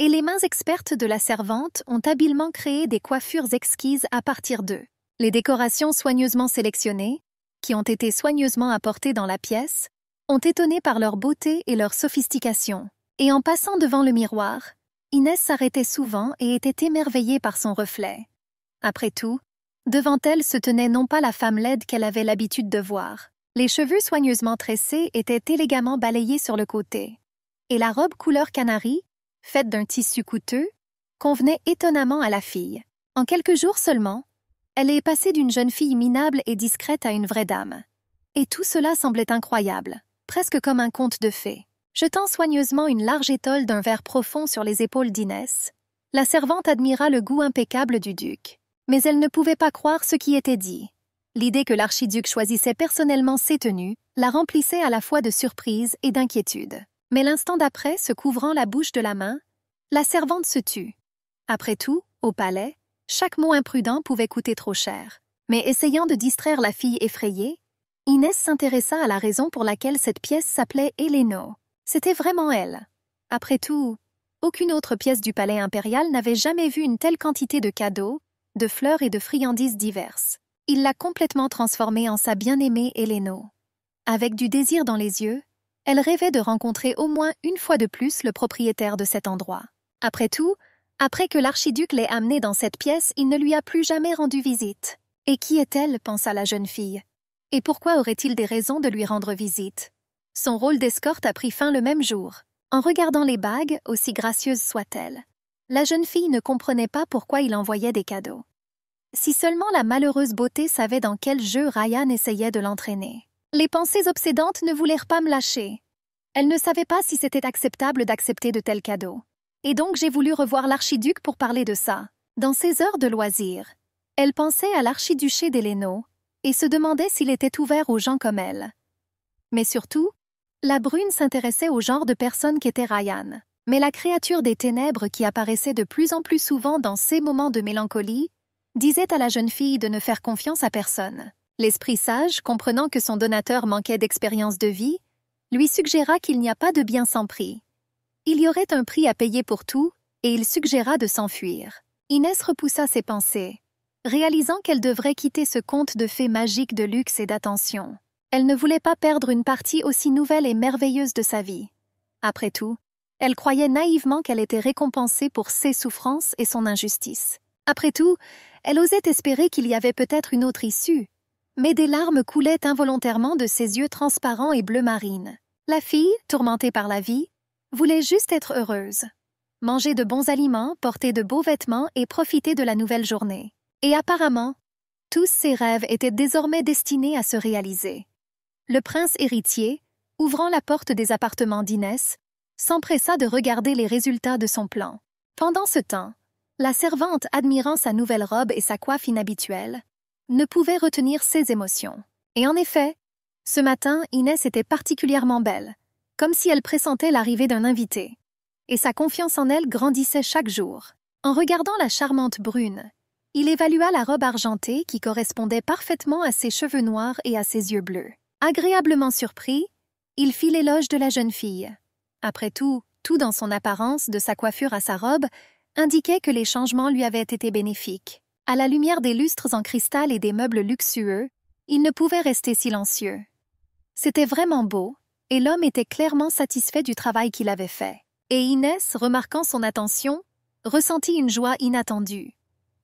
Et les mains expertes de la servante ont habilement créé des coiffures exquises à partir d'eux. Les décorations soigneusement sélectionnées, qui ont été soigneusement apportées dans la pièce, ont étonné par leur beauté et leur sophistication. Et en passant devant le miroir, Inès s'arrêtait souvent et était émerveillée par son reflet. Après tout, devant elle se tenait non pas la femme laide qu'elle avait l'habitude de voir. Les cheveux soigneusement tressés étaient élégamment balayés sur le côté. Et la robe couleur canari, faite d'un tissu coûteux, convenait étonnamment à la fille. En quelques jours seulement, elle est passée d'une jeune fille minable et discrète à une vraie dame. Et tout cela semblait incroyable, presque comme un conte de fées. Jetant soigneusement une large étole d'un vert profond sur les épaules d'Inès, la servante admira le goût impeccable du duc. Mais elle ne pouvait pas croire ce qui était dit. L'idée que l'archiduc choisissait personnellement ses tenues la remplissait à la fois de surprise et d'inquiétude. Mais l'instant d'après, se couvrant la bouche de la main, la servante se tut. Après tout, au palais, chaque mot imprudent pouvait coûter trop cher. Mais essayant de distraire la fille effrayée, Inès s'intéressa à la raison pour laquelle cette pièce s'appelait Héléno. C'était vraiment elle. Après tout, aucune autre pièce du palais impérial n'avait jamais vu une telle quantité de cadeaux, de fleurs et de friandises diverses. Il l'a complètement transformée en sa bien-aimée Héléno. Avec du désir dans les yeux, elle rêvait de rencontrer au moins une fois de plus le propriétaire de cet endroit. Après tout, après que l'archiduc l'ait amenée dans cette pièce, il ne lui a plus jamais rendu visite. Et qui est-elle, pensa la jeune fille. Et pourquoi aurait-il des raisons de lui rendre visite? Son rôle d'escorte a pris fin le même jour. En regardant les bagues, aussi gracieuses soient-elles, la jeune fille ne comprenait pas pourquoi il envoyait des cadeaux. Si seulement la malheureuse beauté savait dans quel jeu Ryan essayait de l'entraîner. Les pensées obsédantes ne voulurent pas me lâcher. Elle ne savait pas si c'était acceptable d'accepter de tels cadeaux. Et donc j'ai voulu revoir l'archiduc pour parler de ça. Dans ses heures de loisirs, elle pensait à l'archiduché d'Héléno et se demandait s'il était ouvert aux gens comme elle. Mais surtout, la brune s'intéressait au genre de personne qu'était Ryan. Mais la créature des ténèbres qui apparaissait de plus en plus souvent dans ces moments de mélancolie disait à la jeune fille de ne faire confiance à personne. L'esprit sage, comprenant que son donateur manquait d'expérience de vie, lui suggéra qu'il n'y a pas de bien sans prix. Il y aurait un prix à payer pour tout, et il suggéra de s'enfuir. Inès repoussa ses pensées, réalisant qu'elle devrait quitter ce conte de fées magique de luxe et d'attention. Elle ne voulait pas perdre une partie aussi nouvelle et merveilleuse de sa vie. Après tout, elle croyait naïvement qu'elle était récompensée pour ses souffrances et son injustice. Après tout, elle osait espérer qu'il y avait peut-être une autre issue. Mais des larmes coulaient involontairement de ses yeux transparents et bleu marine. La fille, tourmentée par la vie, voulait juste être heureuse. Manger de bons aliments, porter de beaux vêtements et profiter de la nouvelle journée. Et apparemment, tous ses rêves étaient désormais destinés à se réaliser. Le prince héritier, ouvrant la porte des appartements d'Inès, s'empressa de regarder les résultats de son plan. Pendant ce temps, la servante, admirant sa nouvelle robe et sa coiffe inhabituelle, ne pouvait retenir ses émotions. Et en effet, ce matin, Inès était particulièrement belle, comme si elle pressentait l'arrivée d'un invité. Et sa confiance en elle grandissait chaque jour. En regardant la charmante brune, il évalua la robe argentée qui correspondait parfaitement à ses cheveux noirs et à ses yeux bleus. Agréablement surpris, il fit l'éloge de la jeune fille. Après tout, tout dans son apparence, de sa coiffure à sa robe, indiquait que les changements lui avaient été bénéfiques. À la lumière des lustres en cristal et des meubles luxueux, il ne pouvait rester silencieux. C'était vraiment beau, et l'homme était clairement satisfait du travail qu'il avait fait. Et Inès, remarquant son attention, ressentit une joie inattendue.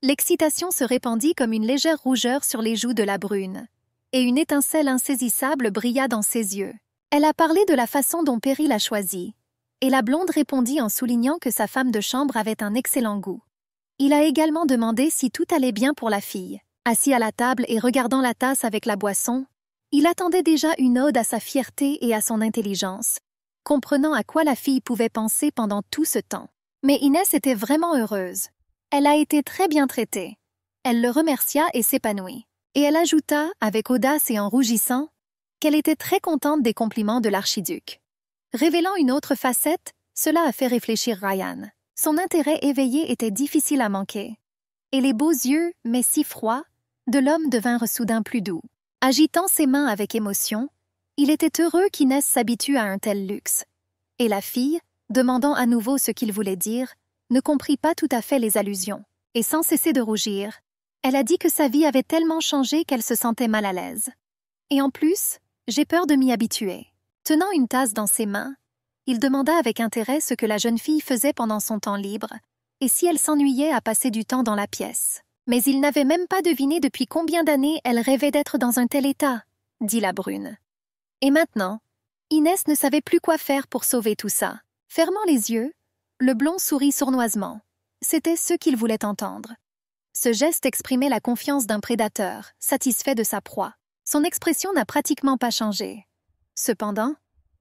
L'excitation se répandit comme une légère rougeur sur les joues de la brune, et une étincelle insaisissable brilla dans ses yeux. Elle a parlé de la façon dont Perry l'a choisie, et la blonde répondit en soulignant que sa femme de chambre avait un excellent goût. Il a également demandé si tout allait bien pour la fille. Assis à la table et regardant la tasse avec la boisson, il attendait déjà une ode à sa fierté et à son intelligence, comprenant à quoi la fille pouvait penser pendant tout ce temps. Mais Inès était vraiment heureuse. Elle a été très bien traitée. Elle le remercia et s'épanouit. Et elle ajouta, avec audace et en rougissant, qu'elle était très contente des compliments de l'archiduc. Révélant une autre facette, cela a fait réfléchir Ryan. Son intérêt éveillé était difficile à manquer. Et les beaux yeux, mais si froids, de l'homme devinrent soudain plus doux. Agitant ses mains avec émotion, il était heureux qu'Inès s'habitue à un tel luxe. Et la fille, demandant à nouveau ce qu'il voulait dire, ne comprit pas tout à fait les allusions. Et sans cesser de rougir, elle a dit que sa vie avait tellement changé qu'elle se sentait mal à l'aise. Et en plus, j'ai peur de m'y habituer. Tenant une tasse dans ses mains, il demanda avec intérêt ce que la jeune fille faisait pendant son temps libre, et si elle s'ennuyait à passer du temps dans la pièce. Mais il n'avait même pas deviné depuis combien d'années elle rêvait d'être dans un tel état, dit la brune. Et maintenant, Inès ne savait plus quoi faire pour sauver tout ça. Fermant les yeux, le blond sourit sournoisement. C'était ce qu'il voulait entendre. Ce geste exprimait la confiance d'un prédateur, satisfait de sa proie. Son expression n'a pratiquement pas changé. Cependant,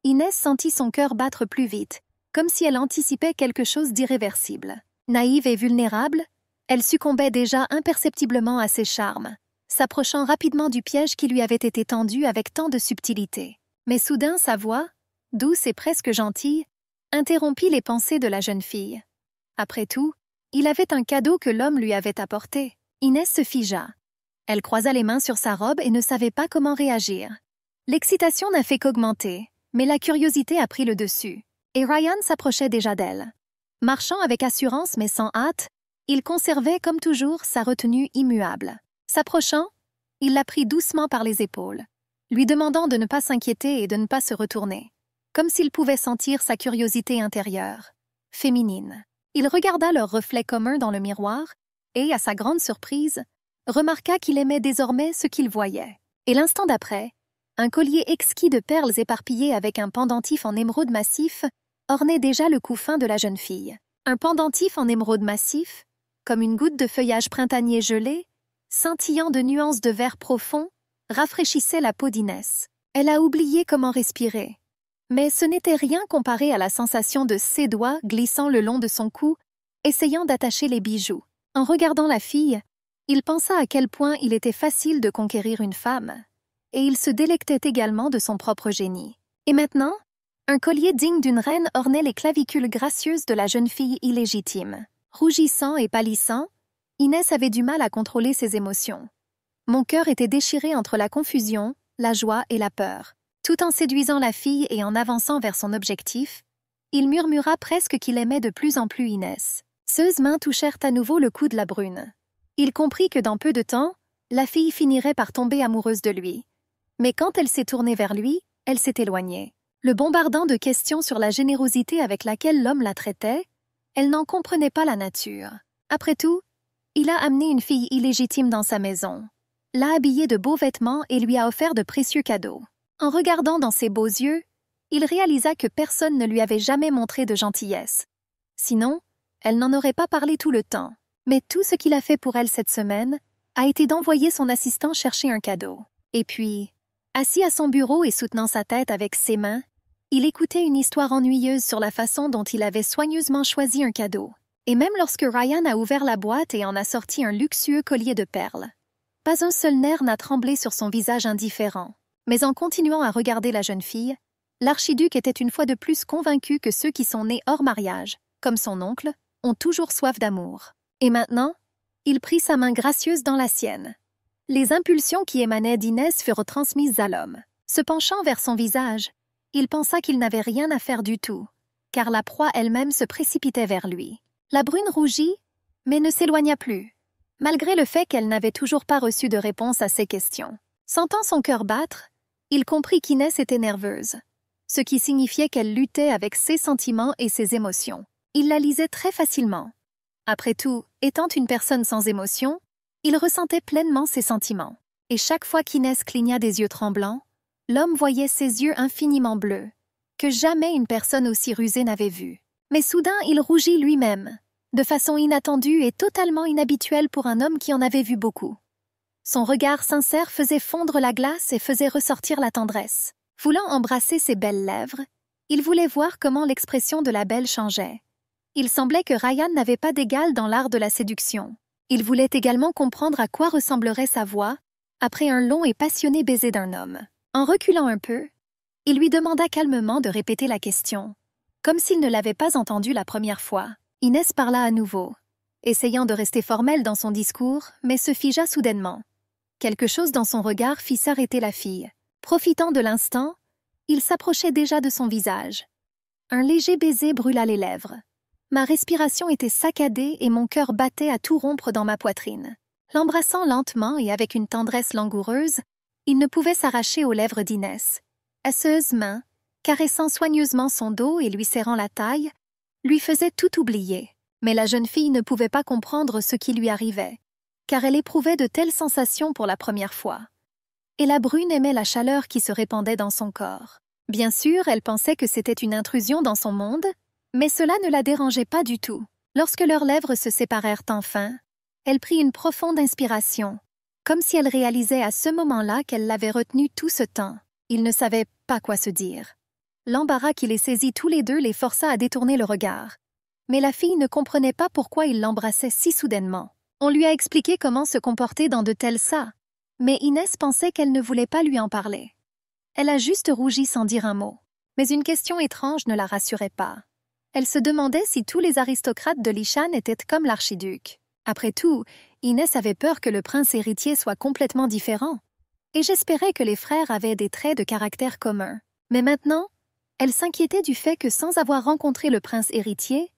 Inès sentit son cœur battre plus vite, comme si elle anticipait quelque chose d'irréversible. Naïve et vulnérable, elle succombait déjà imperceptiblement à ses charmes, s'approchant rapidement du piège qui lui avait été tendu avec tant de subtilité. Mais soudain, sa voix, douce et presque gentille, interrompit les pensées de la jeune fille. Après tout, il avait un cadeau que l'homme lui avait apporté. Inès se figea. Elle croisa les mains sur sa robe et ne savait pas comment réagir. L'excitation n'a fait qu'augmenter, mais la curiosité a pris le dessus, et Ryan s'approchait déjà d'elle. Marchant avec assurance mais sans hâte, il conservait comme toujours sa retenue immuable. S'approchant, il la prit doucement par les épaules, lui demandant de ne pas s'inquiéter et de ne pas se retourner, comme s'il pouvait sentir sa curiosité intérieure, féminine. Il regarda leur reflet commun dans le miroir et, à sa grande surprise, remarqua qu'il aimait désormais ce qu'il voyait. Et l'instant d'après, un collier exquis de perles éparpillées avec un pendentif en émeraude massif ornait déjà le cou fin de la jeune fille. Un pendentif en émeraude massif, comme une goutte de feuillage printanier gelé, scintillant de nuances de vert profond, rafraîchissait la peau d'Inès. Elle a oublié comment respirer. Mais ce n'était rien comparé à la sensation de ses doigts glissant le long de son cou, essayant d'attacher les bijoux. En regardant la fille, il pensa à quel point il était facile de conquérir une femme, et il se délectait également de son propre génie. Et maintenant, un collier digne d'une reine ornait les clavicules gracieuses de la jeune fille illégitime. Rougissant et pâlissant, Inès avait du mal à contrôler ses émotions. Mon cœur était déchiré entre la confusion, la joie et la peur. Tout en séduisant la fille et en avançant vers son objectif, il murmura presque qu'il aimait de plus en plus Inès. Ses mains touchèrent à nouveau le cou de la brune. Il comprit que dans peu de temps, la fille finirait par tomber amoureuse de lui. Mais quand elle s'est tournée vers lui, elle s'est éloignée. Le bombardant de questions sur la générosité avec laquelle l'homme la traitait, elle n'en comprenait pas la nature. Après tout, il a amené une fille illégitime dans sa maison, l'a habillée de beaux vêtements et lui a offert de précieux cadeaux. En regardant dans ses beaux yeux, il réalisa que personne ne lui avait jamais montré de gentillesse. Sinon, elle n'en aurait pas parlé tout le temps. Mais tout ce qu'il a fait pour elle cette semaine a été d'envoyer son assistant chercher un cadeau. Et puis, assis à son bureau et soutenant sa tête avec ses mains, il écoutait une histoire ennuyeuse sur la façon dont il avait soigneusement choisi un cadeau. Et même lorsque Ryan a ouvert la boîte et en a sorti un luxueux collier de perles, pas un seul nerf n'a tremblé sur son visage indifférent. Mais en continuant à regarder la jeune fille, l'archiduc était une fois de plus convaincu que ceux qui sont nés hors mariage, comme son oncle, ont toujours soif d'amour. Et maintenant, il prit sa main gracieuse dans la sienne. Les impulsions qui émanaient d'Inès furent transmises à l'homme. Se penchant vers son visage, il pensa qu'il n'avait rien à faire du tout, car la proie elle-même se précipitait vers lui. La brune rougit, mais ne s'éloigna plus, malgré le fait qu'elle n'avait toujours pas reçu de réponse à ses questions. Sentant son cœur battre, il comprit qu'Inès était nerveuse, ce qui signifiait qu'elle luttait avec ses sentiments et ses émotions. Il la lisait très facilement. Après tout, étant une personne sans émotion, il ressentait pleinement ses sentiments. Et chaque fois qu'Inès cligna des yeux tremblants, l'homme voyait ses yeux infiniment bleus, que jamais une personne aussi rusée n'avait vus. Mais soudain, il rougit lui-même, de façon inattendue et totalement inhabituelle pour un homme qui en avait vu beaucoup. Son regard sincère faisait fondre la glace et faisait ressortir la tendresse. Voulant embrasser ses belles lèvres, il voulait voir comment l'expression de la belle changeait. Il semblait que Ryan n'avait pas d'égal dans l'art de la séduction. Il voulait également comprendre à quoi ressemblerait sa voix après un long et passionné baiser d'un homme. En reculant un peu, il lui demanda calmement de répéter la question. Comme s'il ne l'avait pas entendue la première fois, Inès parla à nouveau, essayant de rester formelle dans son discours, mais se figea soudainement. Quelque chose dans son regard fit s'arrêter la fille. Profitant de l'instant, il s'approchait déjà de son visage. Un léger baiser brûla les lèvres. Ma respiration était saccadée et mon cœur battait à tout rompre dans ma poitrine. L'embrassant lentement et avec une tendresse langoureuse, il ne pouvait s'arracher aux lèvres d'Inès. Asseuse main, caressant soigneusement son dos et lui serrant la taille, lui faisait tout oublier. Mais la jeune fille ne pouvait pas comprendre ce qui lui arrivait, car elle éprouvait de telles sensations pour la première fois. Et la brune aimait la chaleur qui se répandait dans son corps. Bien sûr, elle pensait que c'était une intrusion dans son monde, mais cela ne la dérangeait pas du tout. Lorsque leurs lèvres se séparèrent enfin, elle prit une profonde inspiration, comme si elle réalisait à ce moment-là qu'elle l'avait retenu tout ce temps. Ils ne savaient pas quoi se dire. L'embarras qui les saisit tous les deux les força à détourner le regard. Mais la fille ne comprenait pas pourquoi il l'embrassait si soudainement. On lui a expliqué comment se comporter dans de tels cas, mais Inès pensait qu'elle ne voulait pas lui en parler. Elle a juste rougi sans dire un mot. Mais une question étrange ne la rassurait pas. Elle se demandait si tous les aristocrates de Lishan étaient comme l'archiduc. Après tout, Inès avait peur que le prince héritier soit complètement différent. Et j'espérais que les frères avaient des traits de caractère communs. Mais maintenant, elle s'inquiétait du fait que sans avoir rencontré le prince héritier,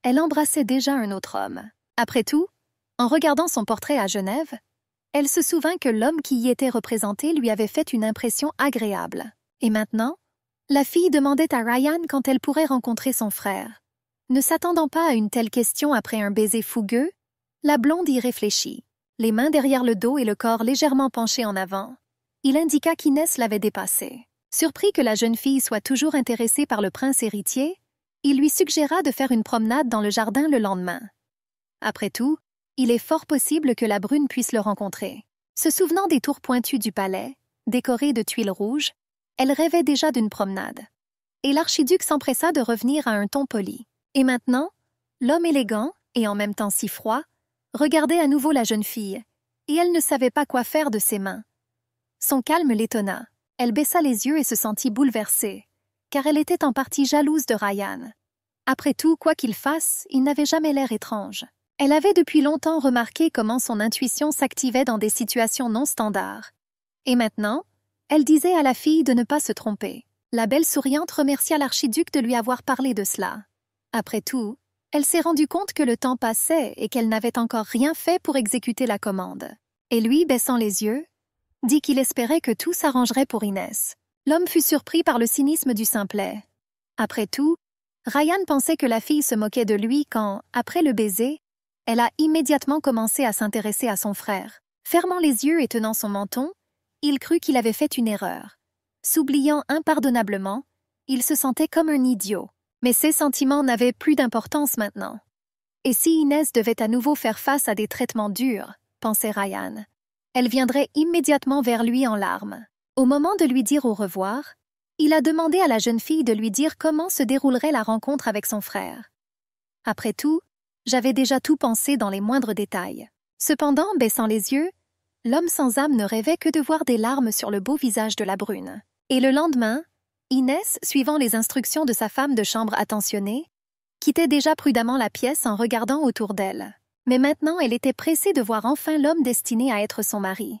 elle embrassait déjà un autre homme. Après tout, en regardant son portrait à Genève, elle se souvint que l'homme qui y était représenté lui avait fait une impression agréable. Et maintenant, la fille demandait à Ryan quand elle pourrait rencontrer son frère. Ne s'attendant pas à une telle question après un baiser fougueux, la blonde y réfléchit, les mains derrière le dos et le corps légèrement penchés en avant. Il indiqua qu'Inès l'avait dépassé. Surpris que la jeune fille soit toujours intéressée par le prince héritier, il lui suggéra de faire une promenade dans le jardin le lendemain. Après tout, il est fort possible que la brune puisse le rencontrer. Se souvenant des tours pointues du palais, décorées de tuiles rouges, elle rêvait déjà d'une promenade. Et l'archiduc s'empressa de revenir à un ton poli. Et maintenant, l'homme élégant, et en même temps si froid, regardait à nouveau la jeune fille, et elle ne savait pas quoi faire de ses mains. Son calme l'étonna. Elle baissa les yeux et se sentit bouleversée, car elle était en partie jalouse de Ryan. Après tout, quoi qu'il fasse, il n'avait jamais l'air étrange. Elle avait depuis longtemps remarqué comment son intuition s'activait dans des situations non standards. Et maintenant, elle disait à la fille de ne pas se tromper. La belle souriante remercia l'archiduc de lui avoir parlé de cela. Après tout, elle s'est rendue compte que le temps passait et qu'elle n'avait encore rien fait pour exécuter la commande. Et lui, baissant les yeux, dit qu'il espérait que tout s'arrangerait pour Inès. L'homme fut surpris par le cynisme du simplet. Après tout, Ryan pensait que la fille se moquait de lui quand, après le baiser, elle a immédiatement commencé à s'intéresser à son frère. Fermant les yeux et tenant son menton, il crut qu'il avait fait une erreur. S'oubliant impardonnablement, il se sentait comme un idiot. Mais ses sentiments n'avaient plus d'importance maintenant. Et si Inès devait à nouveau faire face à des traitements durs, pensait Ryan, elle viendrait immédiatement vers lui en larmes. Au moment de lui dire au revoir, il a demandé à la jeune fille de lui dire comment se déroulerait la rencontre avec son frère. Après tout, j'avais déjà tout pensé dans les moindres détails. Cependant, baissant les yeux, l'homme sans âme ne rêvait que de voir des larmes sur le beau visage de la brune. Et le lendemain, Inès, suivant les instructions de sa femme de chambre attentionnée, quittait déjà prudemment la pièce en regardant autour d'elle. Mais maintenant, elle était pressée de voir enfin l'homme destiné à être son mari.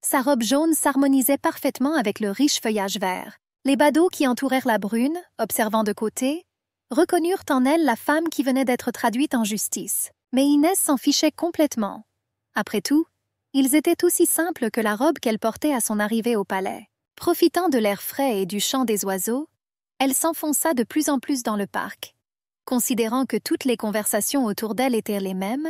Sa robe jaune s'harmonisait parfaitement avec le riche feuillage vert. Les badauds qui entourèrent la brune, observant de côté, reconnurent en elle la femme qui venait d'être traduite en justice. Mais Inès s'en fichait complètement. Après tout, ils étaient aussi simples que la robe qu'elle portait à son arrivée au palais. Profitant de l'air frais et du chant des oiseaux, elle s'enfonça de plus en plus dans le parc. Considérant que toutes les conversations autour d'elle étaient les mêmes,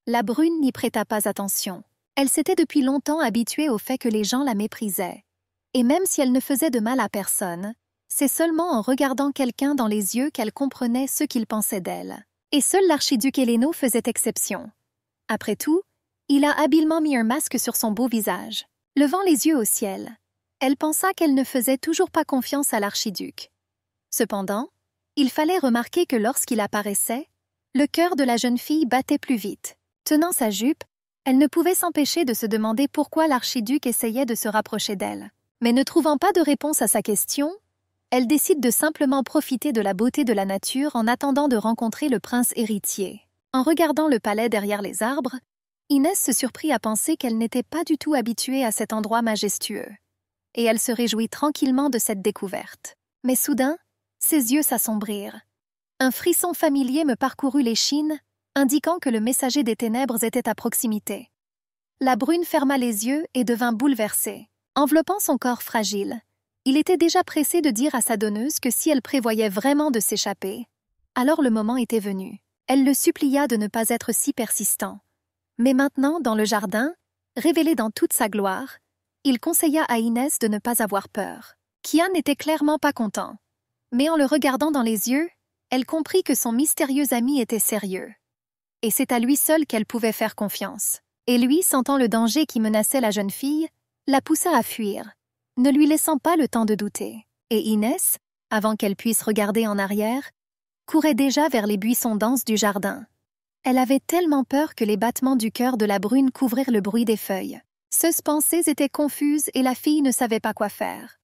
la brune n'y prêta pas attention. Elle s'était depuis longtemps habituée au fait que les gens la méprisaient. Et même si elle ne faisait de mal à personne, c'est seulement en regardant quelqu'un dans les yeux qu'elle comprenait ce qu'il pensait d'elle. Et seul l'archiduc Héléno faisait exception. Après tout, il a habilement mis un masque sur son beau visage. Levant les yeux au ciel, elle pensa qu'elle ne faisait toujours pas confiance à l'archiduc. Cependant, il fallait remarquer que lorsqu'il apparaissait, le cœur de la jeune fille battait plus vite. Tenant sa jupe, elle ne pouvait s'empêcher de se demander pourquoi l'archiduc essayait de se rapprocher d'elle. Mais ne trouvant pas de réponse à sa question, elle décide de simplement profiter de la beauté de la nature en attendant de rencontrer le prince héritier. En regardant le palais derrière les arbres, Inès se surprit à penser qu'elle n'était pas du tout habituée à cet endroit majestueux. Et elle se réjouit tranquillement de cette découverte. Mais soudain, ses yeux s'assombrirent. Un frisson familier me parcourut l'échine, indiquant que le messager des ténèbres était à proximité. La brune ferma les yeux et devint bouleversée. Enveloppant son corps fragile, il était déjà pressé de dire à sa donneuse que si elle prévoyait vraiment de s'échapper, alors le moment était venu. Elle le supplia de ne pas être si persistant. Mais maintenant, dans le jardin, révélé dans toute sa gloire, il conseilla à Inès de ne pas avoir peur. Kian n'était clairement pas content. Mais en le regardant dans les yeux, elle comprit que son mystérieux ami était sérieux. Et c'est à lui seul qu'elle pouvait faire confiance. Et lui, sentant le danger qui menaçait la jeune fille, la poussa à fuir, ne lui laissant pas le temps de douter. Et Inès, avant qu'elle puisse regarder en arrière, courait déjà vers les buissons denses du jardin. Elle avait tellement peur que les battements du cœur de la brune couvrirent le bruit des feuilles. Ses pensées étaient confuses et la fille ne savait pas quoi faire.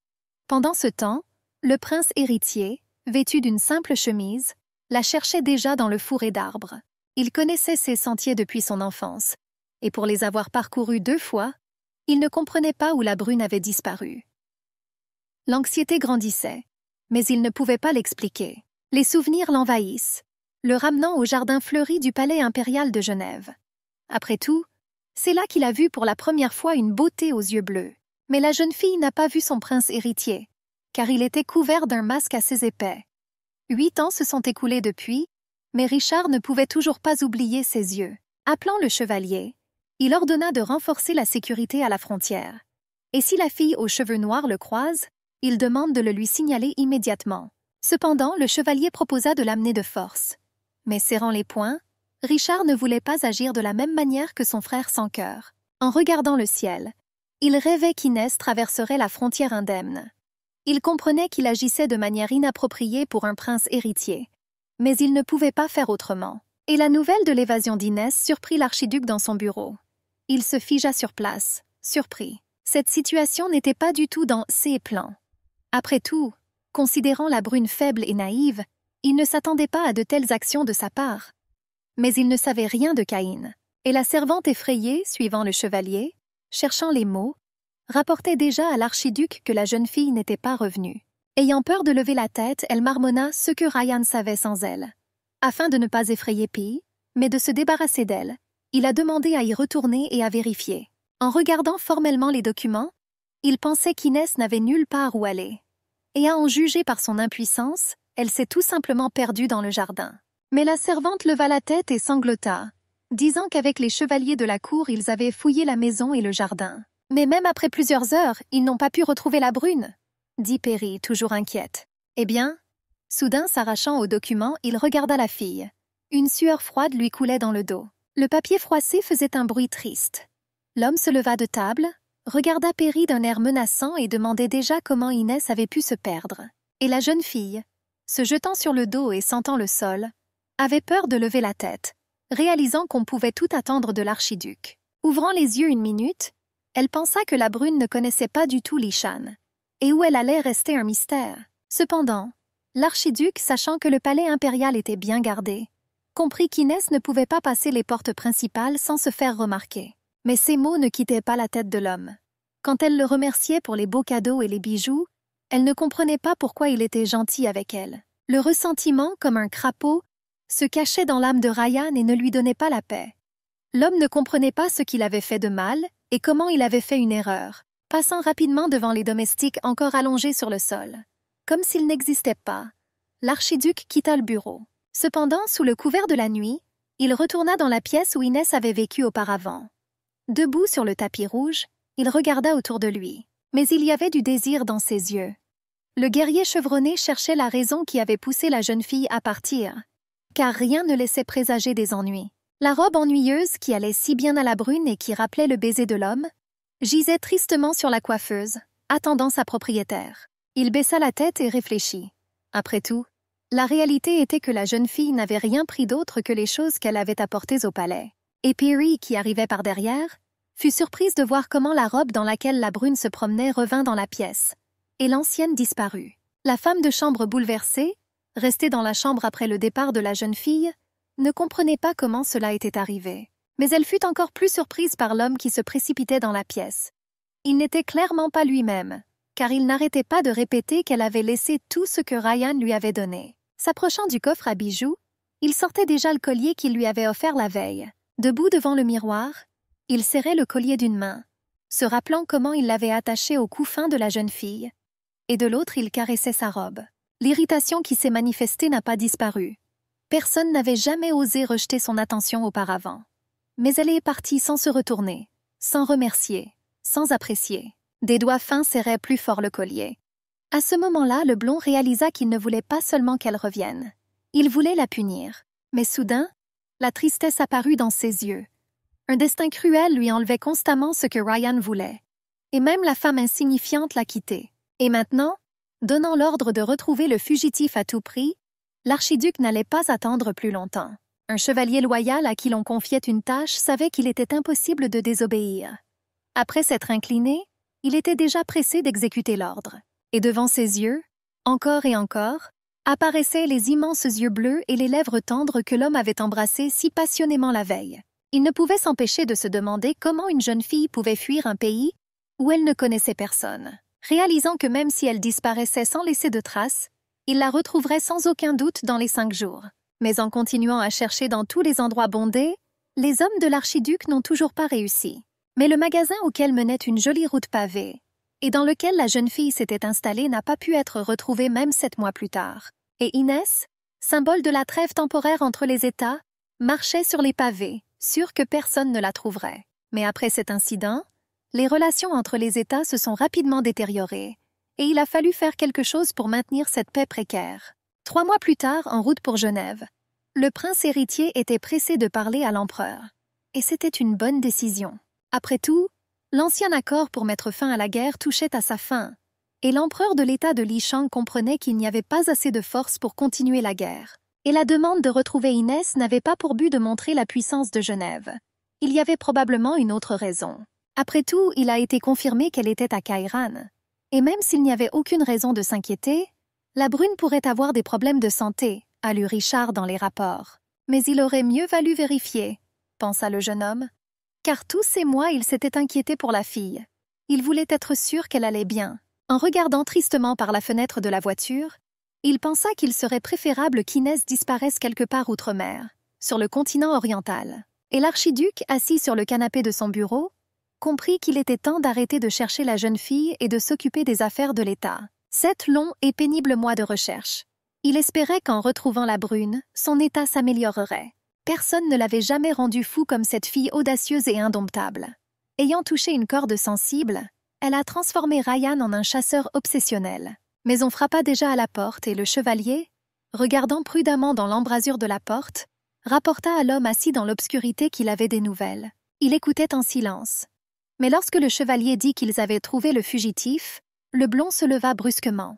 Pendant ce temps, le prince héritier, vêtu d'une simple chemise, la cherchait déjà dans le fourré d'arbres. Il connaissait ces sentiers depuis son enfance, et pour les avoir parcourus 2 fois, il ne comprenait pas où la brune avait disparu. L'anxiété grandissait, mais il ne pouvait pas l'expliquer. Les souvenirs l'envahissent, le ramenant au jardin fleuri du palais impérial de Genève. Après tout, c'est là qu'il a vu pour la première fois une beauté aux yeux bleus. Mais la jeune fille n'a pas vu son prince héritier, car il était couvert d'un masque assez épais. 8 ans se sont écoulés depuis, mais Richard ne pouvait toujours pas oublier ses yeux. Appelant le chevalier, il ordonna de renforcer la sécurité à la frontière. Et si la fille aux cheveux noirs le croise, il demande de le lui signaler immédiatement. Cependant, le chevalier proposa de l'amener de force. Mais serrant les poings, Richard ne voulait pas agir de la même manière que son frère sans cœur. En regardant le ciel, il rêvait qu'Inès traverserait la frontière indemne. Il comprenait qu'il agissait de manière inappropriée pour un prince héritier, mais il ne pouvait pas faire autrement. Et la nouvelle de l'évasion d'Inès surprit l'archiduc dans son bureau. Il se figea sur place, surpris. Cette situation n'était pas du tout dans ses plans. Après tout, considérant la brune faible et naïve, il ne s'attendait pas à de telles actions de sa part. Mais il ne savait rien de Caïn. Et la servante effrayée, suivant le chevalier, cherchant les mots, rapportait déjà à l'archiduc que la jeune fille n'était pas revenue. Ayant peur de lever la tête, elle marmonna ce que Ryan savait sans elle. Afin de ne pas effrayer Pi, mais de se débarrasser d'elle, il a demandé à y retourner et à vérifier. En regardant formellement les documents, il pensait qu'Inès n'avait nulle part où aller. Et à en juger par son impuissance, elle s'est tout simplement perdue dans le jardin. Mais la servante leva la tête et sanglota, disant qu'avec les chevaliers de la cour, ils avaient fouillé la maison et le jardin. « Mais même après plusieurs heures, ils n'ont pas pu retrouver la brune », dit Perry, toujours inquiète. « Eh bien ?» Soudain, s'arrachant au document, il regarda la fille. Une sueur froide lui coulait dans le dos. Le papier froissé faisait un bruit triste. L'homme se leva de table, regarda Perry d'un air menaçant et demandait déjà comment Inès avait pu se perdre. Et la jeune fille, se jetant sur le dos et sentant le sol, avait peur de lever la tête, réalisant qu'on pouvait tout attendre de l'archiduc. Ouvrant les yeux une minute, elle pensa que la brune ne connaissait pas du tout Lishan, et où elle allait rester un mystère. Cependant, l'archiduc, sachant que le palais impérial était bien gardé, comprit qu'Inès ne pouvait pas passer les portes principales sans se faire remarquer. Mais ces mots ne quittaient pas la tête de l'homme. Quand elle le remerciait pour les beaux cadeaux et les bijoux, elle ne comprenait pas pourquoi il était gentil avec elle. Le ressentiment, comme un crapaud, se cachait dans l'âme de Ryan et ne lui donnait pas la paix. L'homme ne comprenait pas ce qu'il avait fait de mal et comment il avait fait une erreur, passant rapidement devant les domestiques encore allongés sur le sol. Comme s'ils n'existaient pas, l'archiduc quitta le bureau. Cependant, sous le couvert de la nuit, il retourna dans la pièce où Inès avait vécu auparavant. Debout sur le tapis rouge, il regarda autour de lui, mais il y avait du désir dans ses yeux. Le guerrier chevronné cherchait la raison qui avait poussé la jeune fille à partir, car rien ne laissait présager des ennuis. La robe ennuyeuse qui allait si bien à la brune et qui rappelait le baiser de l'homme, gisait tristement sur la coiffeuse, attendant sa propriétaire. Il baissa la tête et réfléchit. Après tout, la réalité était que la jeune fille n'avait rien pris d'autre que les choses qu'elle avait apportées au palais. Et Perry, qui arrivait par derrière, fut surprise de voir comment la robe dans laquelle la brune se promenait revint dans la pièce, et l'ancienne disparut. La femme de chambre bouleversée, restée dans la chambre après le départ de la jeune fille, ne comprenait pas comment cela était arrivé. Mais elle fut encore plus surprise par l'homme qui se précipitait dans la pièce. Il n'était clairement pas lui-même, car il n'arrêtait pas de répéter qu'elle avait laissé tout ce que Ryan lui avait donné. S'approchant du coffre à bijoux, il sortait déjà le collier qu'il lui avait offert la veille. Debout devant le miroir, il serrait le collier d'une main, se rappelant comment il l'avait attaché au cou fin de la jeune fille, et de l'autre il caressait sa robe. L'irritation qui s'est manifestée n'a pas disparu. Personne n'avait jamais osé rejeter son attention auparavant. Mais elle est partie sans se retourner, sans remercier, sans apprécier. Des doigts fins serraient plus fort le collier. À ce moment-là, le blond réalisa qu'il ne voulait pas seulement qu'elle revienne. Il voulait la punir. Mais soudain, la tristesse apparut dans ses yeux. Un destin cruel lui enlevait constamment ce que Ryan voulait. Et même la femme insignifiante l'a quitté. Et maintenant, donnant l'ordre de retrouver le fugitif à tout prix, l'archiduc n'allait pas attendre plus longtemps. Un chevalier loyal à qui l'on confiait une tâche savait qu'il était impossible de désobéir. Après s'être incliné, il était déjà pressé d'exécuter l'ordre. Et devant ses yeux, encore et encore, apparaissaient les immenses yeux bleus et les lèvres tendres que l'homme avait embrassés si passionnément la veille. Il ne pouvait s'empêcher de se demander comment une jeune fille pouvait fuir un pays où elle ne connaissait personne. Réalisant que même si elle disparaissait sans laisser de traces, il la retrouverait sans aucun doute dans les 5 jours. Mais en continuant à chercher dans tous les endroits bondés, les hommes de l'archiduc n'ont toujours pas réussi. Mais le magasin auquel menait une jolie route pavée, et dans lequel la jeune fille s'était installée n'a pas pu être retrouvé même 7 mois plus tard. Et Inès, symbole de la trêve temporaire entre les États, marchait sur les pavés, sûre que personne ne la trouverait. Mais après cet incident, les relations entre les États se sont rapidement détériorées, et il a fallu faire quelque chose pour maintenir cette paix précaire. 3 mois plus tard, en route pour Genève, le prince héritier était pressé de parler à l'empereur. Et c'était une bonne décision. Après tout, l'ancien accord pour mettre fin à la guerre touchait à sa fin, et l'empereur de l'État de Lichang comprenait qu'il n'y avait pas assez de force pour continuer la guerre. Et la demande de retrouver Inès n'avait pas pour but de montrer la puissance de Genève. Il y avait probablement une autre raison. Après tout, il a été confirmé qu'elle était à Kairan. Et même s'il n'y avait aucune raison de s'inquiéter, la brune pourrait avoir des problèmes de santé, a lu Richard dans les rapports. Mais il aurait mieux valu vérifier, pensa le jeune homme, car tous ces mois il s'était inquiété pour la fille. Il voulait être sûr qu'elle allait bien. En regardant tristement par la fenêtre de la voiture, il pensa qu'il serait préférable qu'Inès disparaisse quelque part outre-mer, sur le continent oriental. Et l'archiduc, assis sur le canapé de son bureau, comprit qu'il était temps d'arrêter de chercher la jeune fille et de s'occuper des affaires de l'État. 7 longs et pénibles mois de recherche. Il espérait qu'en retrouvant la brune, son état s'améliorerait. Personne ne l'avait jamais rendu fou comme cette fille audacieuse et indomptable. Ayant touché une corde sensible, elle a transformé Ryan en un chasseur obsessionnel. Mais on frappa déjà à la porte et le chevalier, regardant prudemment dans l'embrasure de la porte, rapporta à l'homme assis dans l'obscurité qu'il avait des nouvelles. Il écoutait en silence. Mais lorsque le chevalier dit qu'ils avaient trouvé le fugitif, le blond se leva brusquement.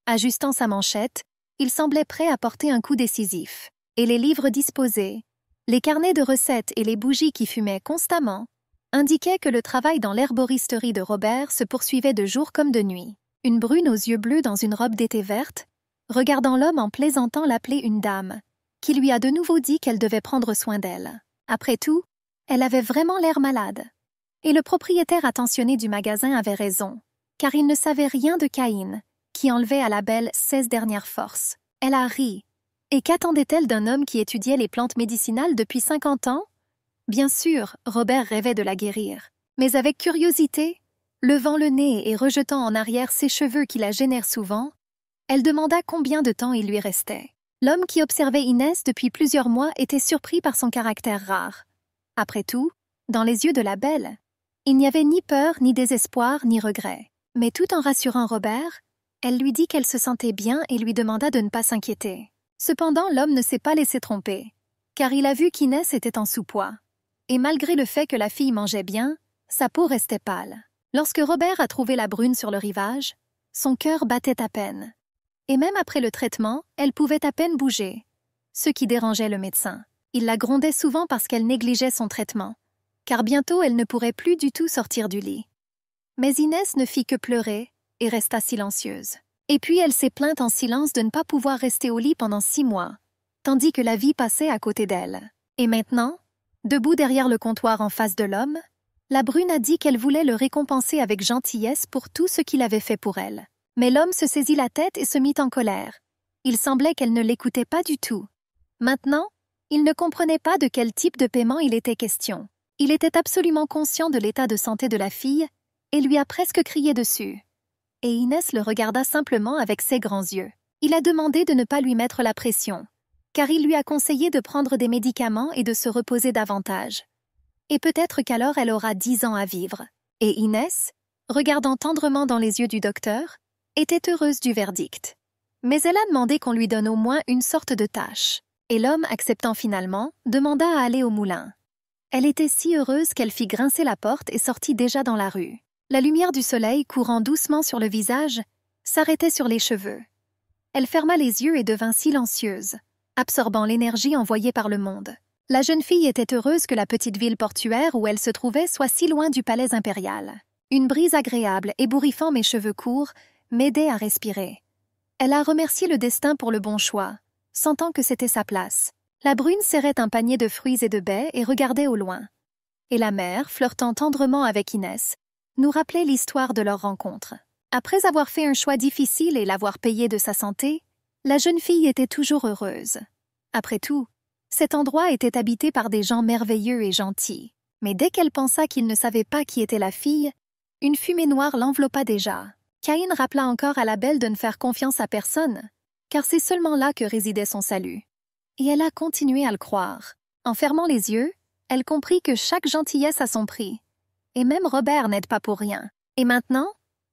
Ajustant sa manchette, il semblait prêt à porter un coup décisif. Et les livres disposés, les carnets de recettes et les bougies qui fumaient constamment, indiquaient que le travail dans l'herboristerie de Robert se poursuivait de jour comme de nuit. Une brune aux yeux bleus dans une robe d'été verte, regardant l'homme en plaisantant l'appeler une dame, qui lui a de nouveau dit qu'elle devait prendre soin d'elle. Après tout, elle avait vraiment l'air malade. Et le propriétaire attentionné du magasin avait raison, car il ne savait rien de Caïn, qui enlevait à la belle 16 dernières forces. Elle a ri. Et qu'attendait-elle d'un homme qui étudiait les plantes médicinales depuis 50 ans? Bien sûr, Robert rêvait de la guérir. Mais avec curiosité, levant le nez et rejetant en arrière ses cheveux qui la gênèrent souvent, elle demanda combien de temps il lui restait. L'homme qui observait Inès depuis plusieurs mois était surpris par son caractère rare. Après tout, dans les yeux de la belle, il n'y avait ni peur, ni désespoir, ni regret. Mais tout en rassurant Robert, elle lui dit qu'elle se sentait bien et lui demanda de ne pas s'inquiéter. Cependant, l'homme ne s'est pas laissé tromper, car il a vu qu'Inès était en sous-poids. Et malgré le fait que la fille mangeait bien, sa peau restait pâle. Lorsque Robert a trouvé la brune sur le rivage, son cœur battait à peine. Et même après le traitement, elle pouvait à peine bouger, ce qui dérangeait le médecin. Il la grondait souvent parce qu'elle négligeait son traitement, car bientôt elle ne pourrait plus du tout sortir du lit. Mais Inès ne fit que pleurer et resta silencieuse. Et puis elle s'est plainte en silence de ne pas pouvoir rester au lit pendant 6 mois, tandis que la vie passait à côté d'elle. Et maintenant, debout derrière le comptoir en face de l'homme, la brune a dit qu'elle voulait le récompenser avec gentillesse pour tout ce qu'il avait fait pour elle. Mais l'homme se saisit la tête et se mit en colère. Il semblait qu'elle ne l'écoutait pas du tout. Maintenant, il ne comprenait pas de quel type de paiement il était question. Il était absolument conscient de l'état de santé de la fille et lui a presque crié dessus. Et Inès le regarda simplement avec ses grands yeux. Il a demandé de ne pas lui mettre la pression, car il lui a conseillé de prendre des médicaments et de se reposer davantage. Et peut-être qu'alors elle aura 10 ans à vivre. Et Inès, regardant tendrement dans les yeux du docteur, était heureuse du verdict. Mais elle a demandé qu'on lui donne au moins une sorte de tâche. Et l'homme, acceptant finalement, demanda à aller au moulin. Elle était si heureuse qu'elle fit grincer la porte et sortit déjà dans la rue. La lumière du soleil, courant doucement sur le visage, s'arrêtait sur les cheveux. Elle ferma les yeux et devint silencieuse, absorbant l'énergie envoyée par le monde. La jeune fille était heureuse que la petite ville portuaire où elle se trouvait soit si loin du palais impérial. Une brise agréable, ébouriffant mes cheveux courts, m'aidait à respirer. Elle a remercié le destin pour le bon choix, sentant que c'était sa place. La brune serrait un panier de fruits et de baies et regardait au loin. Et la mère, flirtant tendrement avec Inès, nous rappelait l'histoire de leur rencontre. Après avoir fait un choix difficile et l'avoir payé de sa santé, la jeune fille était toujours heureuse. Après tout, cet endroit était habité par des gens merveilleux et gentils. Mais dès qu'elle pensa qu'il ne savait pas qui était la fille, une fumée noire l'enveloppa déjà. Caïn rappela encore à la belle de ne faire confiance à personne, car c'est seulement là que résidait son salut. Et elle a continué à le croire. En fermant les yeux, elle comprit que chaque gentillesse a son prix. Et même Robert n'aide pas pour rien. Et maintenant,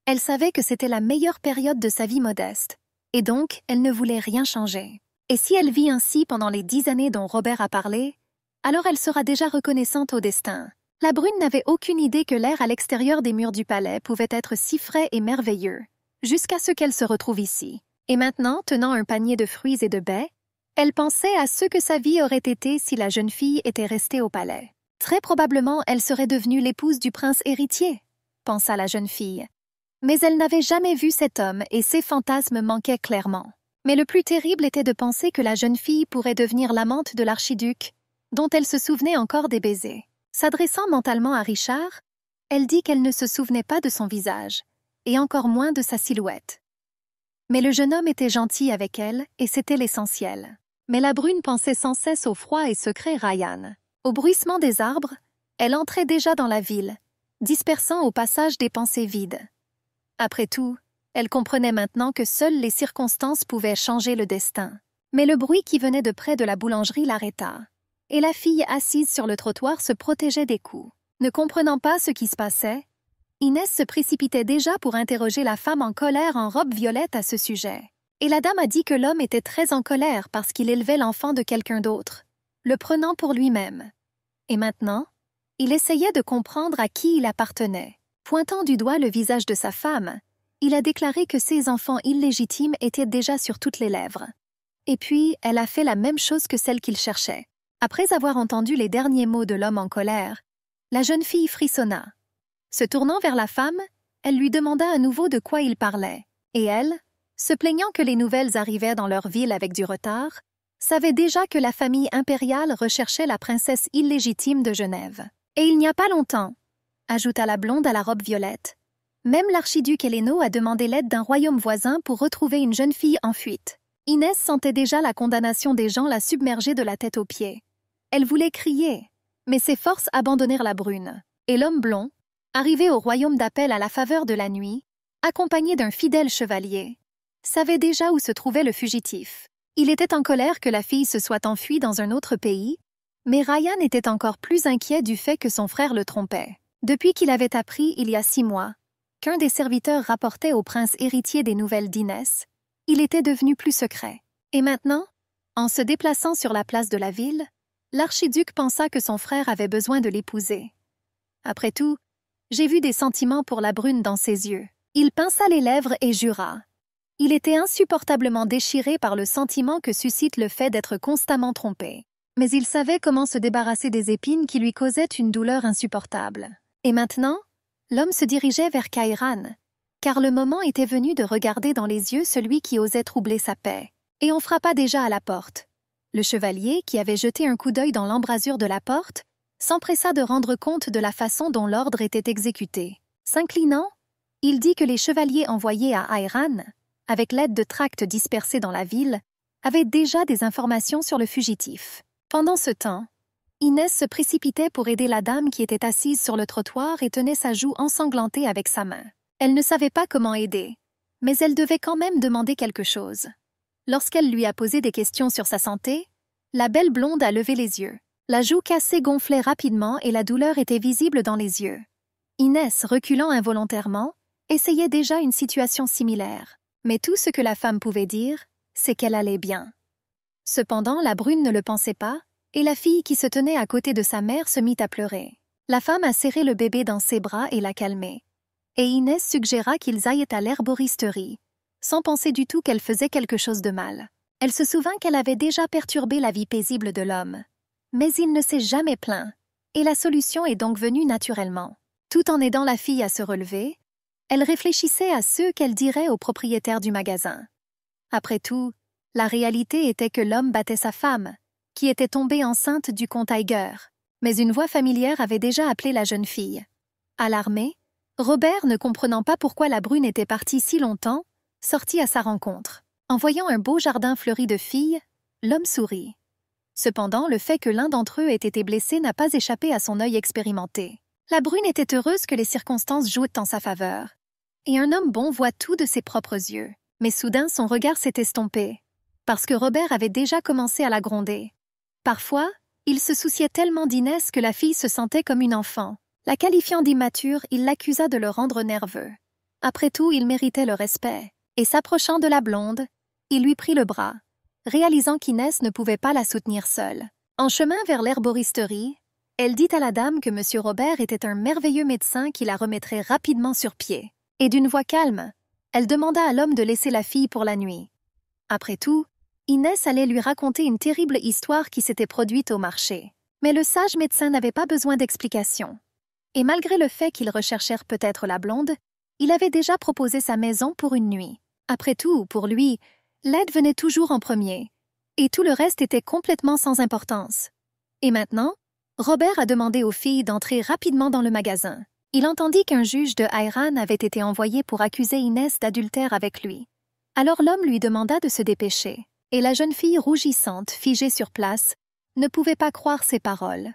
elle savait que c'était la meilleure période de sa vie modeste. Et donc, elle ne voulait rien changer. Et si elle vit ainsi pendant les 10 années dont Robert a parlé, alors elle sera déjà reconnaissante au destin. La brune n'avait aucune idée que l'air à l'extérieur des murs du palais pouvait être si frais et merveilleux, jusqu'à ce qu'elle se retrouve ici. Et maintenant, tenant un panier de fruits et de baies, elle pensait à ce que sa vie aurait été si la jeune fille était restée au palais. Très probablement, elle serait devenue l'épouse du prince héritier, pensa la jeune fille. Mais elle n'avait jamais vu cet homme et ses fantasmes manquaient clairement. Mais le plus terrible était de penser que la jeune fille pourrait devenir l'amante de l'archiduc, dont elle se souvenait encore des baisers. S'adressant mentalement à Richard, elle dit qu'elle ne se souvenait pas de son visage, et encore moins de sa silhouette. Mais le jeune homme était gentil avec elle, et c'était l'essentiel. Mais la brune pensait sans cesse au froid et secret Ryan. Au bruissement des arbres, elle entrait déjà dans la ville, dispersant au passage des pensées vides. Après tout, elle comprenait maintenant que seules les circonstances pouvaient changer le destin. Mais le bruit qui venait de près de la boulangerie l'arrêta, et la fille assise sur le trottoir se protégeait des coups. Ne comprenant pas ce qui se passait, Inès se précipitait déjà pour interroger la femme en colère en robe violette à ce sujet. Et la dame a dit que l'homme était très en colère parce qu'il élevait l'enfant de quelqu'un d'autre, le prenant pour lui-même. Et maintenant, il essayait de comprendre à qui il appartenait. Pointant du doigt le visage de sa femme, il a déclaré que ses enfants illégitimes étaient déjà sur toutes les lèvres. Et puis, elle a fait la même chose que celle qu'il cherchait. Après avoir entendu les derniers mots de l'homme en colère, la jeune fille frissonna. Se tournant vers la femme, elle lui demanda à nouveau de quoi il parlait. Et elle, se plaignant que les nouvelles arrivaient dans leur ville avec du retard, savait déjà que la famille impériale recherchait la princesse illégitime de Genève. Et il n'y a pas longtemps, ajouta la blonde à la robe violette, même l'archiduc Héléno a demandé l'aide d'un royaume voisin pour retrouver une jeune fille en fuite. Inès sentait déjà la condamnation des gens la submerger de la tête aux pieds. Elle voulait crier, mais ses forces abandonnèrent la brune. Et l'homme blond, arrivé au royaume d'Appel à la faveur de la nuit, accompagné d'un fidèle chevalier, savait déjà où se trouvait le fugitif. Il était en colère que la fille se soit enfuie dans un autre pays, mais Ryan était encore plus inquiet du fait que son frère le trompait. Depuis qu'il avait appris, il y a 6 mois, qu'un des serviteurs rapportait au prince héritier des nouvelles d'Inès, il était devenu plus secret. Et maintenant, en se déplaçant sur la place de la ville, l'archiduc pensa que son frère avait besoin de l'épouser. Après tout, j'ai vu des sentiments pour la brune dans ses yeux. Il pinça les lèvres et jura. Il était insupportablement déchiré par le sentiment que suscite le fait d'être constamment trompé. Mais il savait comment se débarrasser des épines qui lui causaient une douleur insupportable. Et maintenant, l'homme se dirigeait vers Kairan, car le moment était venu de regarder dans les yeux celui qui osait troubler sa paix. Et on frappa déjà à la porte. Le chevalier, qui avait jeté un coup d'œil dans l'embrasure de la porte, s'empressa de rendre compte de la façon dont l'ordre était exécuté. S'inclinant, il dit que les chevaliers envoyés à Ayran, avec l'aide de tracts dispersés dans la ville, avaient déjà des informations sur le fugitif. Pendant ce temps, Inès se précipitait pour aider la dame qui était assise sur le trottoir et tenait sa joue ensanglantée avec sa main. Elle ne savait pas comment aider, mais elle devait quand même demander quelque chose. Lorsqu'elle lui a posé des questions sur sa santé, la belle blonde a levé les yeux. La joue cassée gonflait rapidement et la douleur était visible dans les yeux. Inès, reculant involontairement, essayait déjà une situation similaire. Mais tout ce que la femme pouvait dire, c'est qu'elle allait bien. Cependant, la brune ne le pensait pas, et la fille qui se tenait à côté de sa mère se mit à pleurer. La femme a serré le bébé dans ses bras et l'a calmé. Et Inès suggéra qu'ils aillent à l'herboristerie, sans penser du tout qu'elle faisait quelque chose de mal. Elle se souvint qu'elle avait déjà perturbé la vie paisible de l'homme. Mais il ne s'est jamais plaint, et la solution est donc venue naturellement. Tout en aidant la fille à se relever, elle réfléchissait à ce qu'elle dirait au propriétaire du magasin. Après tout, la réalité était que l'homme battait sa femme, qui était tombée enceinte du comte Tiger. Mais une voix familière avait déjà appelé la jeune fille. Alarmé, Robert, ne comprenant pas pourquoi la brune était partie si longtemps, sortit à sa rencontre. En voyant un beau jardin fleuri de filles, l'homme sourit. Cependant, le fait que l'un d'entre eux ait été blessé n'a pas échappé à son œil expérimenté. La brune était heureuse que les circonstances jouent en sa faveur. Et un homme bon voit tout de ses propres yeux. Mais soudain, son regard s'est estompé, parce que Robert avait déjà commencé à la gronder. Parfois, il se souciait tellement d'Inès que la fille se sentait comme une enfant. La qualifiant d'immature, il l'accusa de le rendre nerveux. Après tout, il méritait le respect. Et s'approchant de la blonde, il lui prit le bras, réalisant qu'Inès ne pouvait pas la soutenir seule. En chemin vers l'herboristerie, elle dit à la dame que M. Robert était un merveilleux médecin qui la remettrait rapidement sur pied. Et d'une voix calme, elle demanda à l'homme de laisser la fille pour la nuit. Après tout, Inès allait lui raconter une terrible histoire qui s'était produite au marché. Mais le sage médecin n'avait pas besoin d'explications. Et malgré le fait qu'ils recherchèrent peut-être la blonde, il avait déjà proposé sa maison pour une nuit. Après tout, pour lui, l'aide venait toujours en premier, et tout le reste était complètement sans importance. Et maintenant, Robert a demandé aux filles d'entrer rapidement dans le magasin. Il entendit qu'un juge de Hayran avait été envoyé pour accuser Inès d'adultère avec lui. Alors l'homme lui demanda de se dépêcher, et la jeune fille rougissante, figée sur place, ne pouvait pas croire ses paroles.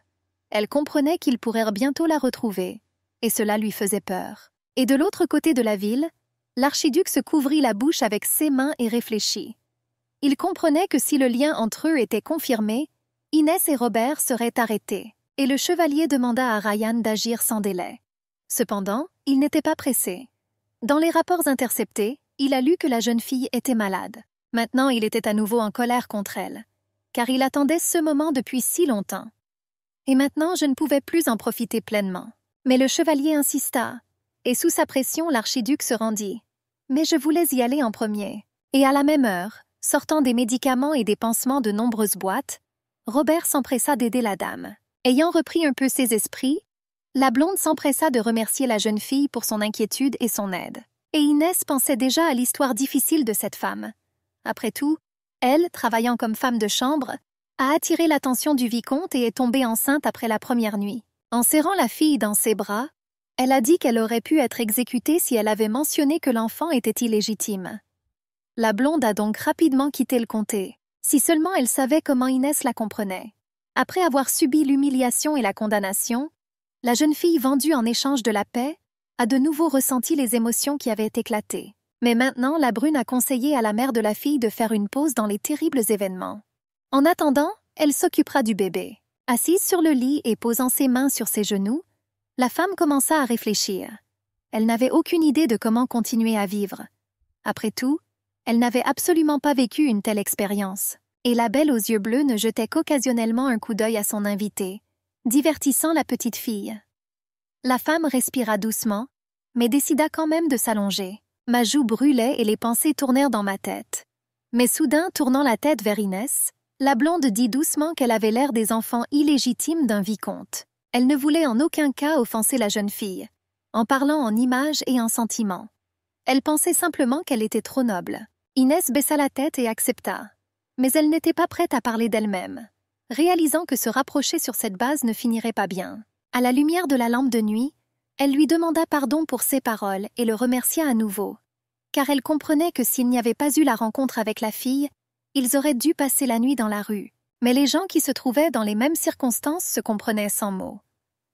Elle comprenait qu'ils pourraient bientôt la retrouver, et cela lui faisait peur. Et de l'autre côté de la ville, l'archiduc se couvrit la bouche avec ses mains et réfléchit. Il comprenait que si le lien entre eux était confirmé, Inès et Robert seraient arrêtés, et le chevalier demanda à Ryan d'agir sans délai. Cependant, il n'était pas pressé. Dans les rapports interceptés, il a lu que la jeune fille était malade. Maintenant, il était à nouveau en colère contre elle, car il attendait ce moment depuis si longtemps. Et maintenant, je ne pouvais plus en profiter pleinement. Mais le chevalier insista, et sous sa pression, l'archiduc se rendit. Mais je voulais y aller en premier. Et à la même heure, sortant des médicaments et des pansements de nombreuses boîtes, Robert s'empressa d'aider la dame. Ayant repris un peu ses esprits, la blonde s'empressa de remercier la jeune fille pour son inquiétude et son aide. Et Inès pensait déjà à l'histoire difficile de cette femme. Après tout, elle, travaillant comme femme de chambre, a attiré l'attention du vicomte et est tombée enceinte après la première nuit. En serrant la fille dans ses bras, elle a dit qu'elle aurait pu être exécutée si elle avait mentionné que l'enfant était illégitime. La blonde a donc rapidement quitté le comté. Si seulement elle savait comment Inès la comprenait. Après avoir subi l'humiliation et la condamnation, la jeune fille vendue en échange de la paix a de nouveau ressenti les émotions qui avaient éclaté. Mais maintenant, la brune a conseillé à la mère de la fille de faire une pause dans les terribles événements. En attendant, elle s'occupera du bébé. Assise sur le lit et posant ses mains sur ses genoux, la femme commença à réfléchir. Elle n'avait aucune idée de comment continuer à vivre. Après tout, elle n'avait absolument pas vécu une telle expérience, et la belle aux yeux bleus ne jetait qu'occasionnellement un coup d'œil à son invité, divertissant la petite fille. La femme respira doucement, mais décida quand même de s'allonger. Ma joue brûlait et les pensées tournèrent dans ma tête. Mais soudain, tournant la tête vers Inès, la blonde dit doucement qu'elle avait l'air des enfants illégitimes d'un vicomte. Elle ne voulait en aucun cas offenser la jeune fille, en parlant en images et en sentiments. Elle pensait simplement qu'elle était trop noble. Inès baissa la tête et accepta. Mais elle n'était pas prête à parler d'elle-même, réalisant que se rapprocher sur cette base ne finirait pas bien. À la lumière de la lampe de nuit, elle lui demanda pardon pour ses paroles et le remercia à nouveau, car elle comprenait que s'il n'y avait pas eu la rencontre avec la fille, ils auraient dû passer la nuit dans la rue. Mais les gens qui se trouvaient dans les mêmes circonstances se comprenaient sans mots.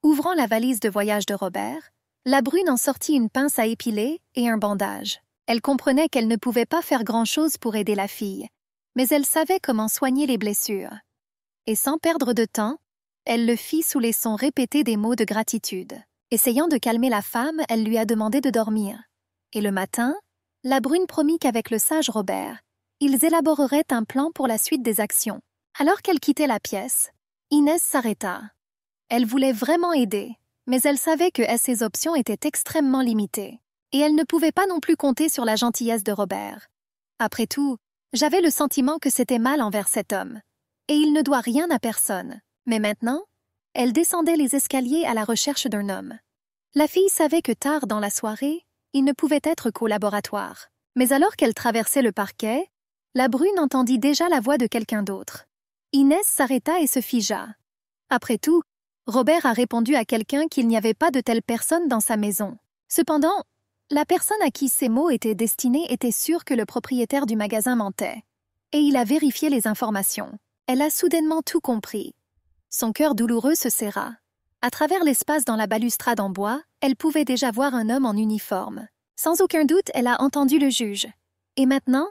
Ouvrant la valise de voyage de Robert, la brune en sortit une pince à épiler et un bandage. Elle comprenait qu'elle ne pouvait pas faire grand-chose pour aider la fille, mais elle savait comment soigner les blessures. Et sans perdre de temps, elle le fit sous les sons répétés des mots de gratitude. Essayant de calmer la femme, elle lui a demandé de dormir. Et le matin, la brune promit qu'avec le sage Robert, ils élaboreraient un plan pour la suite des actions. Alors qu'elle quittait la pièce, Inès s'arrêta. Elle voulait vraiment aider, mais elle savait que ses options étaient extrêmement limitées. Et elle ne pouvait pas non plus compter sur la gentillesse de Robert. Après tout, j'avais le sentiment que c'était mal envers cet homme. Et il ne doit rien à personne. Mais maintenant, elle descendait les escaliers à la recherche d'un homme. La fille savait que tard dans la soirée, il ne pouvait être qu'au laboratoire. Mais alors qu'elle traversait le parquet, la brune entendit déjà la voix de quelqu'un d'autre. Inès s'arrêta et se figea. Après tout, Robert a répondu à quelqu'un qu'il n'y avait pas de telle personne dans sa maison. Cependant, la personne à qui ces mots étaient destinés était sûre que le propriétaire du magasin mentait. Et il a vérifié les informations. Elle a soudainement tout compris. Son cœur douloureux se serra. À travers l'espace dans la balustrade en bois, elle pouvait déjà voir un homme en uniforme. Sans aucun doute, elle a entendu le juge. Et maintenant,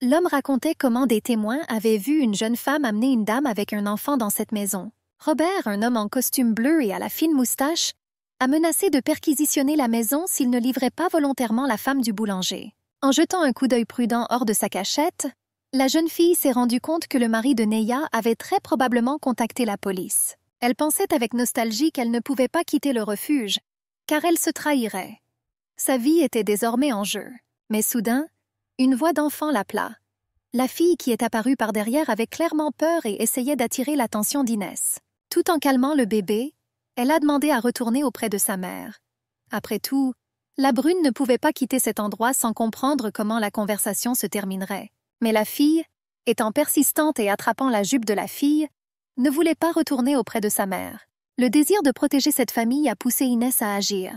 l'homme racontait comment des témoins avaient vu une jeune femme amener une dame avec un enfant dans cette maison. Robert, un homme en costume bleu et à la fine moustache, a menacé de perquisitionner la maison s'il ne livrait pas volontairement la femme du boulanger. En jetant un coup d'œil prudent hors de sa cachette, la jeune fille s'est rendue compte que le mari de Neya avait très probablement contacté la police. Elle pensait avec nostalgie qu'elle ne pouvait pas quitter le refuge, car elle se trahirait. Sa vie était désormais en jeu. Mais soudain, une voix d'enfant l'appela. La fille qui est apparue par derrière avait clairement peur et essayait d'attirer l'attention d'Inès. Tout en calmant le bébé, elle a demandé à retourner auprès de sa mère. Après tout, la brune ne pouvait pas quitter cet endroit sans comprendre comment la conversation se terminerait. Mais la fille, étant persistante et attrapant la jupe de la fille, ne voulait pas retourner auprès de sa mère. Le désir de protéger cette famille a poussé Inès à agir.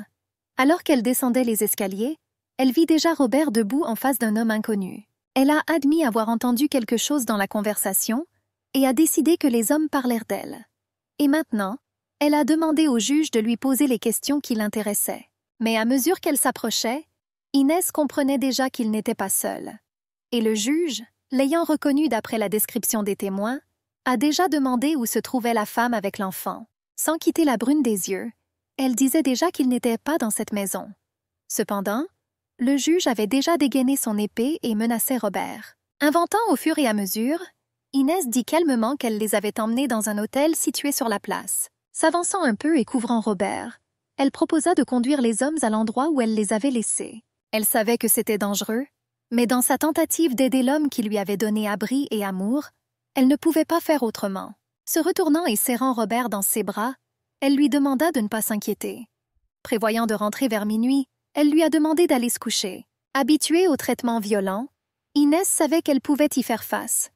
Alors qu'elle descendait les escaliers, elle vit déjà Robert debout en face d'un homme inconnu. Elle a admis avoir entendu quelque chose dans la conversation et a décidé que les hommes parlèrent d'elle. Et maintenant, elle a demandé au juge de lui poser les questions qui l'intéressaient. Mais à mesure qu'elle s'approchait, Inès comprenait déjà qu'il n'était pas seul. Et le juge, l'ayant reconnu d'après la description des témoins, a déjà demandé où se trouvait la femme avec l'enfant. Sans quitter la brune des yeux, elle disait déjà qu'il n'était pas dans cette maison. Cependant, le juge avait déjà dégainé son épée et menaçait Robert. Inventant au fur et à mesure, Inès dit calmement qu'elle les avait emmenés dans un hôtel situé sur la place. S'avançant un peu et couvrant Robert, elle proposa de conduire les hommes à l'endroit où elle les avait laissés. Elle savait que c'était dangereux, mais dans sa tentative d'aider l'homme qui lui avait donné abri et amour, elle ne pouvait pas faire autrement. Se retournant et serrant Robert dans ses bras, elle lui demanda de ne pas s'inquiéter. Prévoyant de rentrer vers minuit, elle lui a demandé d'aller se coucher. Habituée aux traitements violents, Inès savait qu'elle pouvait y faire face.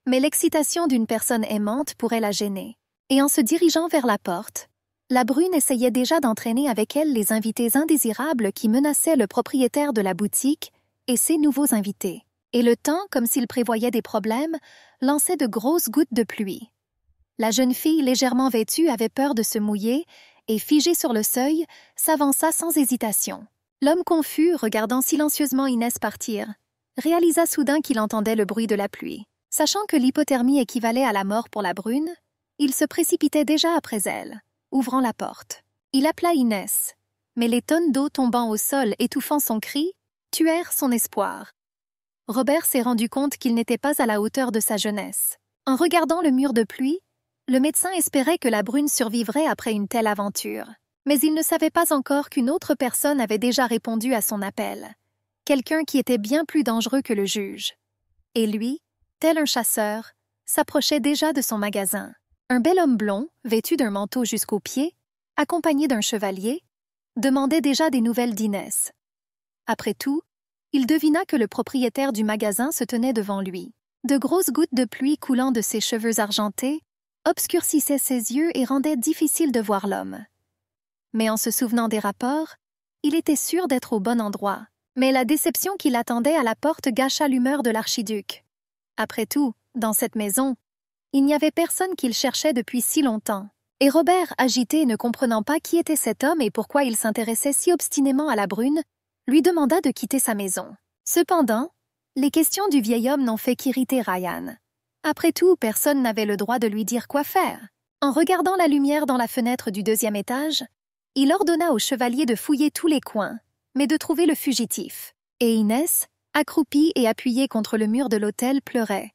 Mais l'excitation d'une personne aimante pourrait la gêner. Et en se dirigeant vers la porte, la brune essayait déjà d'entraîner avec elle les invités indésirables qui menaçaient le propriétaire de la boutique et ses nouveaux invités. Et le temps, comme s'il prévoyait des problèmes, lançait de grosses gouttes de pluie. La jeune fille légèrement vêtue avait peur de se mouiller et, figée sur le seuil, s'avança sans hésitation. L'homme confus, regardant silencieusement Inès partir, réalisa soudain qu'il entendait le bruit de la pluie. Sachant que l'hypothermie équivalait à la mort pour la brune, il se précipitait déjà après elle, ouvrant la porte. Il appela Inès, mais les tonnes d'eau tombant au sol, étouffant son cri, tuèrent son espoir. Robert s'est rendu compte qu'il n'était pas à la hauteur de sa jeunesse. En regardant le mur de pluie, le médecin espérait que la brune survivrait après une telle aventure. Mais il ne savait pas encore qu'une autre personne avait déjà répondu à son appel. Quelqu'un qui était bien plus dangereux que le juge. Et lui, tel un chasseur, s'approchait déjà de son magasin. Un bel homme blond, vêtu d'un manteau jusqu'aux pieds, accompagné d'un chevalier, demandait déjà des nouvelles d'Inès. Après tout, il devina que le propriétaire du magasin se tenait devant lui. De grosses gouttes de pluie coulant de ses cheveux argentés obscurcissaient ses yeux et rendaient difficile de voir l'homme. Mais en se souvenant des rapports, il était sûr d'être au bon endroit. Mais la déception qui l'attendait à la porte gâcha l'humeur de l'archiduc. Après tout, dans cette maison, il n'y avait personne qu'il cherchait depuis si longtemps. Et Robert, agité et ne comprenant pas qui était cet homme et pourquoi il s'intéressait si obstinément à la brune, lui demanda de quitter sa maison. Cependant, les questions du vieil homme n'ont fait qu'irriter Ryan. Après tout, personne n'avait le droit de lui dire quoi faire. En regardant la lumière dans la fenêtre du 2e étage, il ordonna au chevalier de fouiller tous les coins, mais de trouver le fugitif. Et Inès, accroupie et appuyée contre le mur de l'hôtel, pleurait.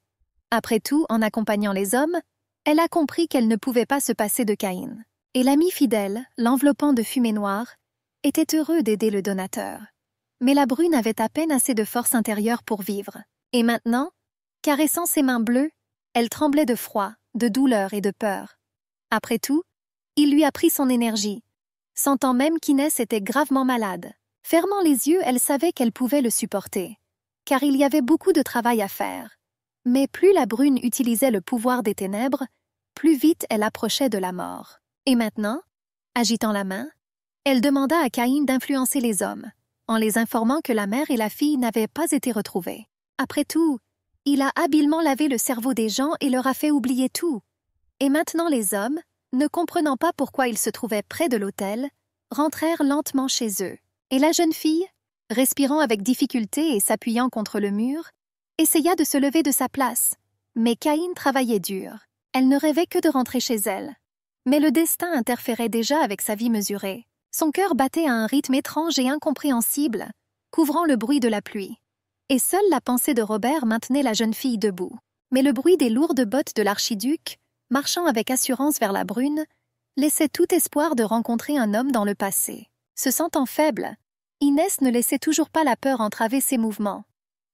Après tout, en accompagnant les hommes, elle a compris qu'elle ne pouvait pas se passer de Caïn. Et l'ami fidèle, l'enveloppant de fumée noire, était heureux d'aider le donateur. Mais la brune avait à peine assez de force intérieure pour vivre. Et maintenant, caressant ses mains bleues, elle tremblait de froid, de douleur et de peur. Après tout, il lui a pris son énergie, sentant même qu'Inès était gravement malade. Fermant les yeux, elle savait qu'elle pouvait le supporter, car il y avait beaucoup de travail à faire. Mais plus la brune utilisait le pouvoir des ténèbres, plus vite elle approchait de la mort. Et maintenant, agitant la main, elle demanda à Caïn d'influencer les hommes, en les informant que la mère et la fille n'avaient pas été retrouvées. Après tout, il a habilement lavé le cerveau des gens et leur a fait oublier tout. Et maintenant les hommes, ne comprenant pas pourquoi ils se trouvaient près de l'hôtel, rentrèrent lentement chez eux. Et la jeune fille, respirant avec difficulté et s'appuyant contre le mur, essaya de se lever de sa place. Mais Caïn travaillait dur. Elle ne rêvait que de rentrer chez elle. Mais le destin interférait déjà avec sa vie mesurée. Son cœur battait à un rythme étrange et incompréhensible, couvrant le bruit de la pluie. Et seule la pensée de Robert maintenait la jeune fille debout. Mais le bruit des lourdes bottes de l'archiduc, marchant avec assurance vers la brune, laissait tout espoir de rencontrer un homme dans le passé. Se sentant faible, Inès ne laissait toujours pas la peur entraver ses mouvements.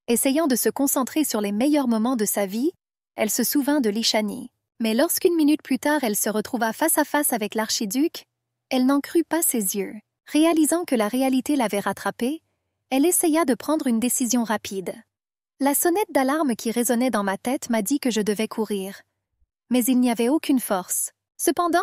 Essayant de se concentrer sur les meilleurs moments de sa vie, elle se souvint de Lishani. Mais lorsqu'une minute plus tard elle se retrouva face à face avec l'archiduc, elle n'en crut pas ses yeux. Réalisant que la réalité l'avait rattrapée, elle essaya de prendre une décision rapide. La sonnette d'alarme qui résonnait dans ma tête m'a dit que je devais courir. Mais il n'y avait aucune force. Cependant,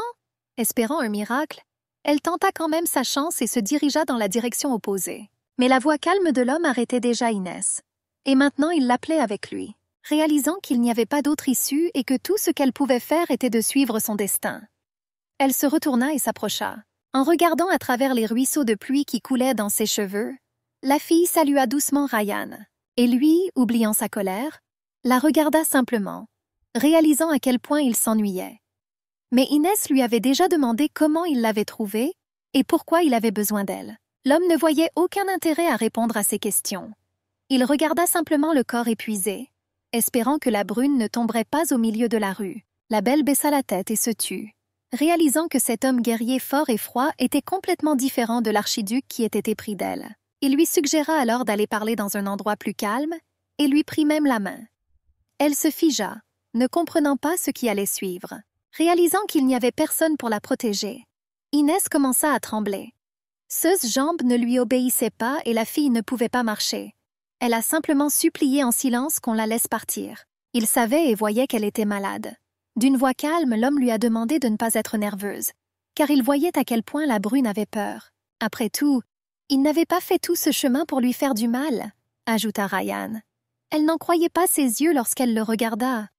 espérant un miracle, elle tenta quand même sa chance et se dirigea dans la direction opposée. Mais la voix calme de l'homme arrêtait déjà Inès. Et maintenant il l'appelait avec lui, réalisant qu'il n'y avait pas d'autre issue et que tout ce qu'elle pouvait faire était de suivre son destin. Elle se retourna et s'approcha. En regardant à travers les ruisseaux de pluie qui coulaient dans ses cheveux, la fille salua doucement Ryan. Et lui, oubliant sa colère, la regarda simplement, réalisant à quel point il s'ennuyait. Mais Inès lui avait déjà demandé comment il l'avait trouvée et pourquoi il avait besoin d'elle. L'homme ne voyait aucun intérêt à répondre à ces questions. Il regarda simplement le corps épuisé, espérant que la brune ne tomberait pas au milieu de la rue. La belle baissa la tête et se tut, réalisant que cet homme guerrier fort et froid était complètement différent de l'archiduc qui était épris d'elle. Il lui suggéra alors d'aller parler dans un endroit plus calme et lui prit même la main. Elle se figea, ne comprenant pas ce qui allait suivre. Réalisant qu'il n'y avait personne pour la protéger, Inès commença à trembler. Ses jambes ne lui obéissaient pas et la fille ne pouvait pas marcher. Elle a simplement supplié en silence qu'on la laisse partir. Il savait et voyait qu'elle était malade. D'une voix calme, l'homme lui a demandé de ne pas être nerveuse, car il voyait à quel point la brune avait peur. Après tout, il n'avait pas fait tout ce chemin pour lui faire du mal, ajouta Ryan. Elle n'en croyait pas ses yeux lorsqu'elle le regarda.